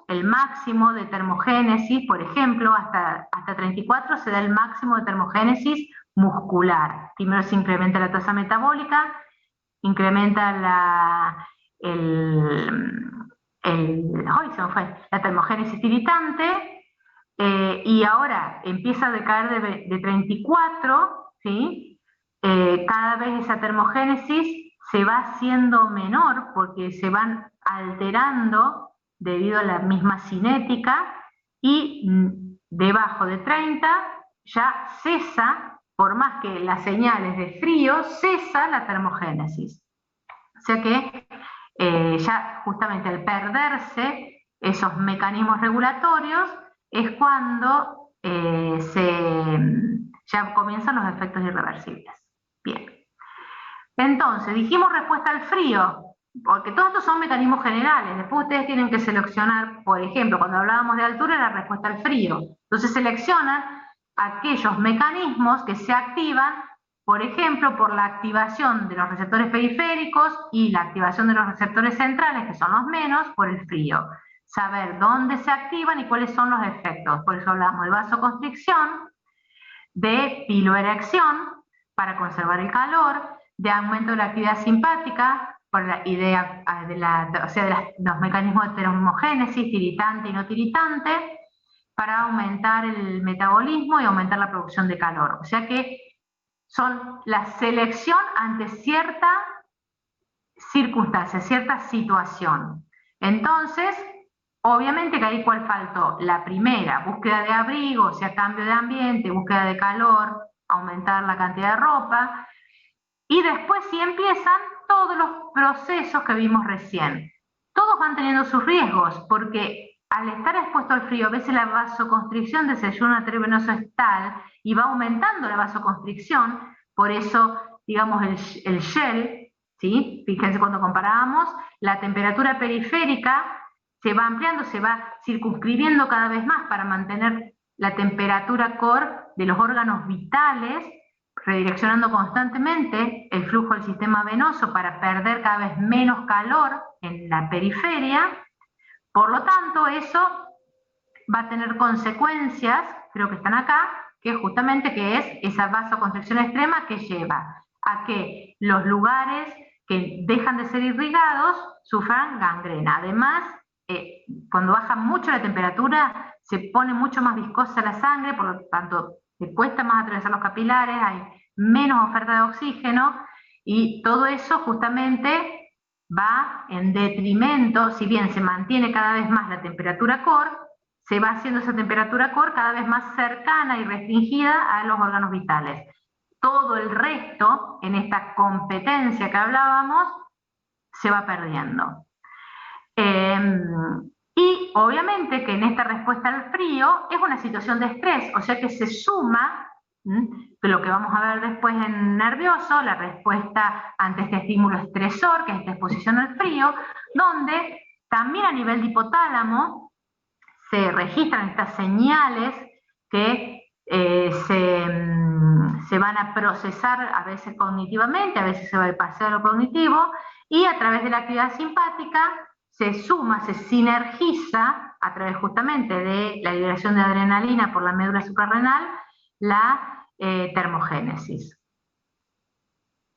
el máximo de termogénesis, por ejemplo, hasta 34 se da el máximo de termogénesis muscular. Primero se incrementa la tasa metabólica, incrementa la termogénesis tiritante, y ahora empieza a decaer de 34, ¿sí? Cada vez esa termogénesis se va haciendo menor porque se van alterando debido a la misma cinética, y debajo de 30 ya cesa, por más que las señales de frío, cesa la termogénesis. O sea que ya justamente al perderse esos mecanismos regulatorios es cuando ya comienzan los efectos irreversibles. Bien. Entonces, dijimos respuesta al frío, porque todos estos son mecanismos generales. Después ustedes tienen que seleccionar, por ejemplo, cuando hablábamos de altura, la respuesta al frío. Entonces seleccionan aquellos mecanismos que se activan, por ejemplo, por la activación de los receptores periféricos y la activación de los receptores centrales, que son los menos, por el frío. Saber dónde se activan y cuáles son los efectos. Por eso hablamos de vasoconstricción, de piloerección, para conservar el calor, de aumento de la actividad simpática, por la idea de los mecanismos de termogénesis, tiritante y no tiritante, para aumentar el metabolismo y aumentar la producción de calor. O sea que son la selección ante cierta circunstancia, cierta situación. Entonces, obviamente que ahí ¿cuál faltó? La primera, búsqueda de abrigo, o sea, cambio de ambiente, búsqueda de calor, aumentar la cantidad de ropa, y después sí empiezan todos los procesos que vimos recién. Todos van teniendo sus riesgos, porque al estar expuesto al frío, a veces la vasoconstricción del sillón arteriovenoso es tal, y va aumentando la vasoconstricción, por eso, digamos, el Shell, ¿sí? Fíjense cuando comparábamos, la temperatura periférica se va ampliando, se va circunscribiendo cada vez más para mantener la temperatura core de los órganos vitales, redireccionando constantemente el flujo del sistema venoso para perder cada vez menos calor en la periferia. Por lo tanto, eso va a tener consecuencias, creo que están acá, que justamente es esa vasoconstricción extrema que lleva a que los lugares que dejan de ser irrigados sufran gangrena. Además, cuando baja mucho la temperatura, se pone mucho más viscosa la sangre, por lo tanto, le cuesta más atravesar los capilares, hay menos oferta de oxígeno, y todo eso justamente va en detrimento, si bien se mantiene cada vez más la temperatura core, se va haciendo esa temperatura core cada vez más cercana y restringida a los órganos vitales. Todo el resto, en esta competencia que hablábamos, se va perdiendo. Y obviamente que en esta respuesta al frío es una situación de estrés, o sea que se suma lo que vamos a ver después en nervioso, la respuesta ante este estímulo estresor, que es esta exposición al frío, donde También a nivel de hipotálamo se registran estas señales que se van a procesar a veces cognitivamente, a veces se va a pasar lo cognitivo, y a través de la actividad simpática se suma, se sinergiza a través justamente de la liberación de adrenalina por la médula suprarrenal, la termogénesis.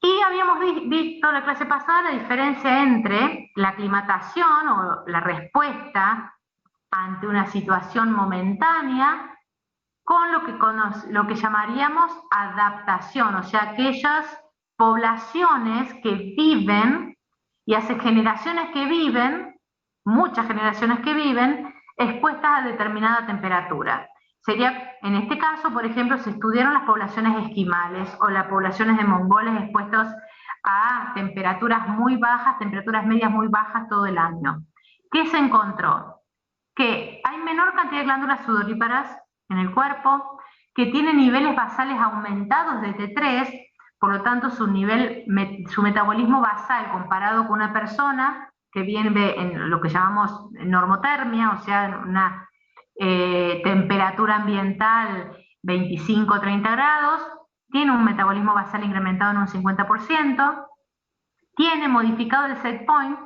Y habíamos visto en la clase pasada la diferencia entre la aclimatación o la respuesta ante una situación momentánea con lo que llamaríamos adaptación, o sea, aquellas poblaciones que viven, y hace generaciones que viven, muchas generaciones que viven, expuestas a determinada temperatura. Sería, en este caso, por ejemplo, se estudiaron las poblaciones esquimales o las poblaciones de mongoles expuestos a temperaturas muy bajas, temperaturas medias muy bajas todo el año. ¿Qué se encontró? Que hay menor cantidad de glándulas sudoríparas en el cuerpo, que tiene niveles basales aumentados de T3, por lo tanto su metabolismo basal comparado con una persona que vive en lo que llamamos normotermia, o sea, en una temperatura ambiental 25-30 grados, tiene un metabolismo basal incrementado en un 50%, tiene modificado el set point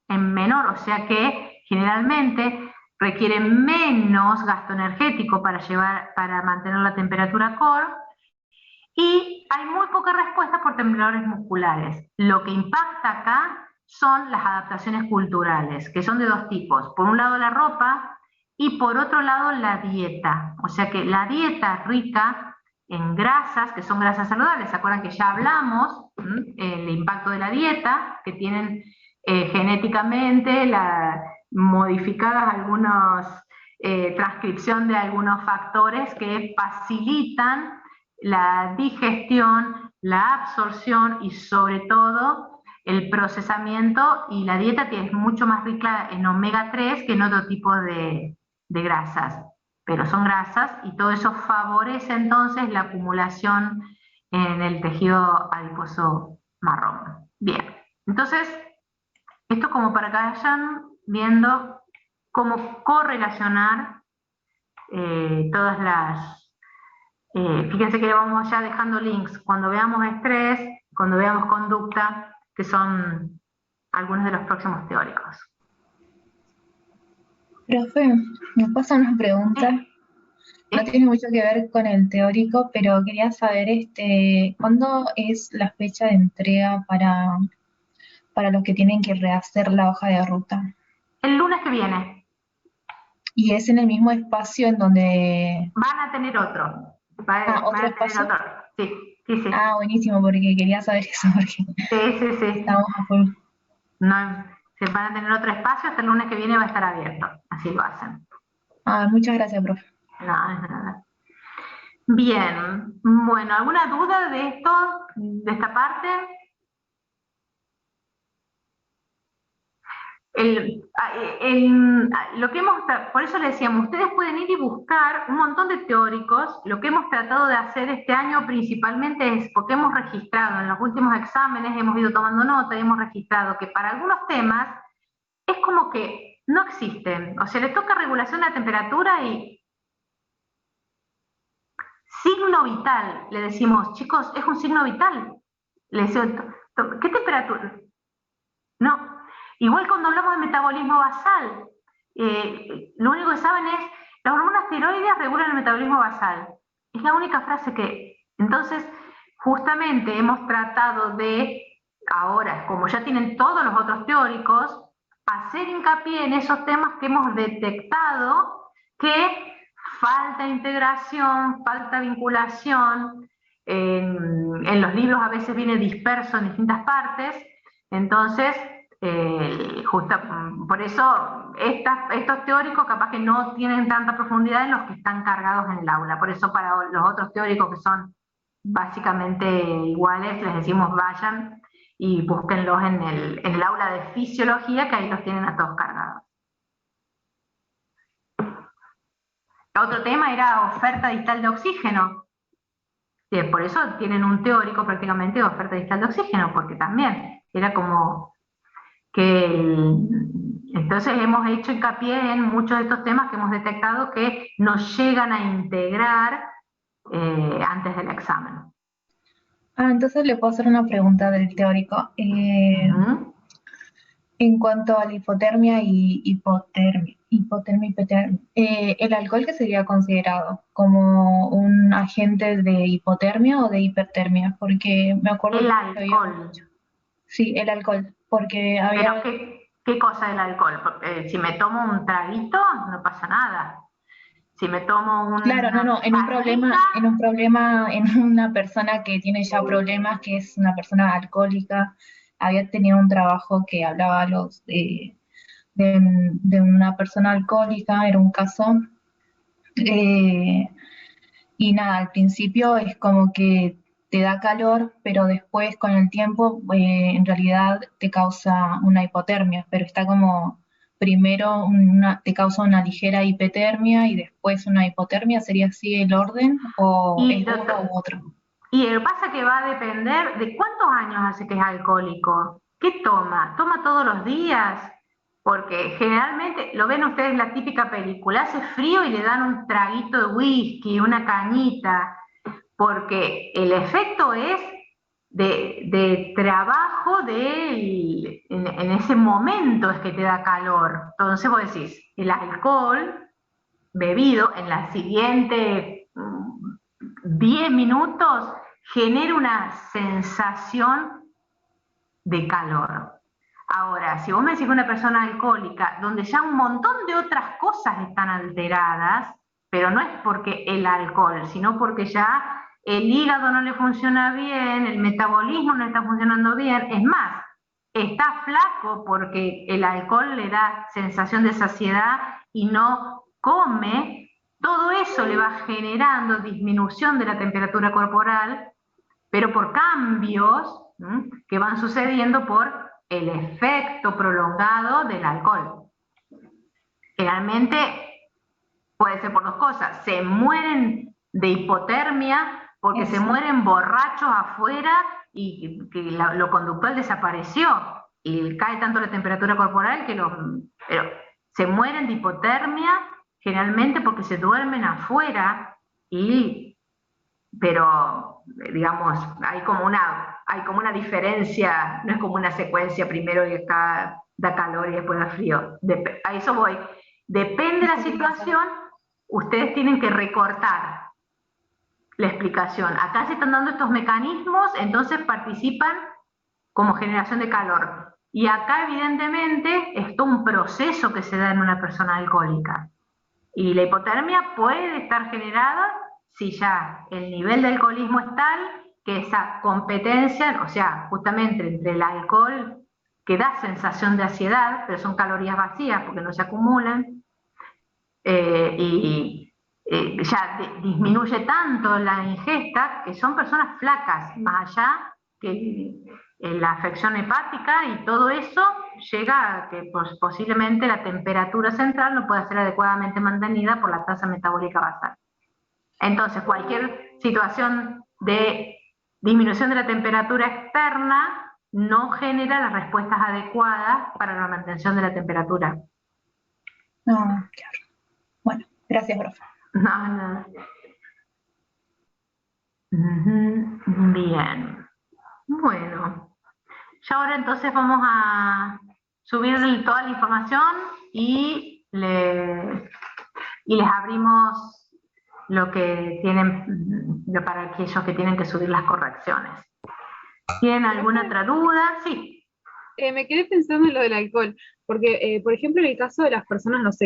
en menor, o sea que generalmente requiere menos gasto energético para mantener la temperatura core, y hay muy poca respuesta por temblores musculares. Lo que impacta acá son las adaptaciones culturales, que son de dos tipos. Por un lado la ropa y por otro lado la dieta. O sea que la dieta rica en grasas, que son grasas saludables. ¿Se acuerdan que ya hablamos el impacto de la dieta, que tienen genéticamente modificadas algunas transcripción de algunos factores que facilitan la digestión, la absorción y sobre todo el procesamiento, y la dieta que es mucho más rica en omega 3 que en otro tipo de grasas, pero son grasas y todo eso favorece entonces la acumulación en el tejido adiposo marrón. Bien, entonces esto como para que vayan viendo cómo correlacionar todas las... fíjense que le vamos ya dejando links cuando veamos estrés, cuando veamos conducta, que son algunos de los próximos teóricos. Profe, nos pasa una pregunta. No tiene mucho que ver con el teórico, pero quería saber ¿cuándo es la fecha de entrega para los que tienen que rehacer la hoja de ruta? El lunes que viene. ¿Y es en el mismo espacio en donde...? Van a tener otro. ¿Otro espacio? Sí, sí, sí. Ah, buenísimo, porque quería saber eso, porque sí. estamos a full. No, se van a tener otro espacio, hasta el lunes que viene va a estar abierto. Así lo hacen. Muchas gracias, profe. No, es nada. Bien, bueno, ¿alguna duda de esto, de esta parte? Lo que por eso le decíamos, ustedes pueden ir y buscar un montón de teóricos. Lo que hemos tratado de hacer este año principalmente es, porque hemos registrado en los últimos exámenes, hemos ido tomando nota y hemos registrado que para algunos temas es como que no existen. O sea, les toca regulación de la temperatura y signo vital. Le decimos, chicos, es un signo vital. Le decimos, ¿qué temperatura? No. Igual cuando hablamos de metabolismo basal, lo único que saben es, las hormonas tiroides regulan el metabolismo basal. Es la única frase que... Entonces, justamente hemos tratado de, ahora, como ya tienen todos los otros teóricos, hacer hincapié en esos temas que hemos detectado que falta integración, falta vinculación, en los libros a veces viene disperso en distintas partes, entonces... por eso estos teóricos capaz que no tienen tanta profundidad en los que están cargados en el aula. Por eso para los otros teóricos que son básicamente iguales, les decimos vayan y búsquenlos en el aula de fisiología, que ahí los tienen a todos cargados. Otro tema era oferta distal de oxígeno. Por eso tienen un teórico prácticamente de oferta distal de oxígeno, porque también era como que Entonces hemos hecho hincapié en muchos de estos temas que hemos detectado que nos llegan a integrar antes del examen. Entonces le puedo hacer una pregunta del teórico. En cuanto a la hipotermia y hipotermia, ¿el alcohol qué sería considerado? ¿Como un agente de hipotermia o de hipertermia? Porque me acuerdo El que alcohol. Sí, el alcohol, porque había... ¿Pero qué cosa el alcohol? Porque si me tomo un traguito, no pasa nada. Si me tomo un... Claro, no, en un problema, en una persona que tiene ya problemas, que es una persona alcohólica, había tenido un trabajo que hablaba de una persona alcohólica, era un caso, y nada, al principio es como que te da calor, pero después con el tiempo en realidad te causa una hipotermia, pero está como primero te causa una ligera hipotermia y después una hipotermia, ¿sería así el orden o es uno u otro? Y lo que pasa es que va a depender de cuántos años hace que es alcohólico. ¿Qué toma? ¿Toma todos los días? Porque generalmente, lo ven ustedes la típica película, hace frío y le dan un traguito de whisky, una cañita, porque el efecto es de trabajo en ese momento es que te da calor. Entonces vos decís, el alcohol bebido en la siguiente 10 minutos genera una sensación de calor. Ahora, si vos me decís que una persona alcohólica, donde ya un montón de otras cosas están alteradas, pero no es porque el alcohol, sino porque ya el hígado no le funciona bien, el metabolismo no está funcionando bien, es más, está flaco porque el alcohol le da sensación de saciedad y no come, todo eso le va generando disminución de la temperatura corporal, pero por cambios que van sucediendo por el efecto prolongado del alcohol. Generalmente puede ser por dos cosas, se mueren de hipotermia porque se mueren borrachos afuera y que lo conductual desapareció y cae tanto la temperatura corporal que pero se mueren de hipotermia generalmente porque se duermen afuera pero digamos hay como una diferencia, no es como una secuencia primero que acá da calor y después da frío. A eso voy. Depende de la situación, ustedes tienen que recortar la explicación. Acá se están dando estos mecanismos, entonces participan como generación de calor. Y acá evidentemente es todo un proceso que se da en una persona alcohólica. Y la hipotermia puede estar generada si ya el nivel de alcoholismo es tal que esa competencia, o sea, justamente entre el alcohol que da sensación de ansiedad, pero son calorías vacías porque no se acumulan, ya disminuye tanto la ingesta que son personas flacas, más allá que la afección hepática y todo eso llega a que posiblemente la temperatura central no pueda ser adecuadamente mantenida por la tasa metabólica basal. Entonces, cualquier situación de disminución de la temperatura externa no genera las respuestas adecuadas para la mantención de la temperatura. No, claro. Bueno, gracias, profe. No. Bien. Bueno. Ya ahora entonces vamos a subir toda la información y les abrimos lo que tienen para aquellos que tienen que subir las correcciones. ¿Tienen alguna otra duda? Sí. Me quedé pensando en lo del alcohol, porque, por ejemplo, en el caso de las personas, no sé,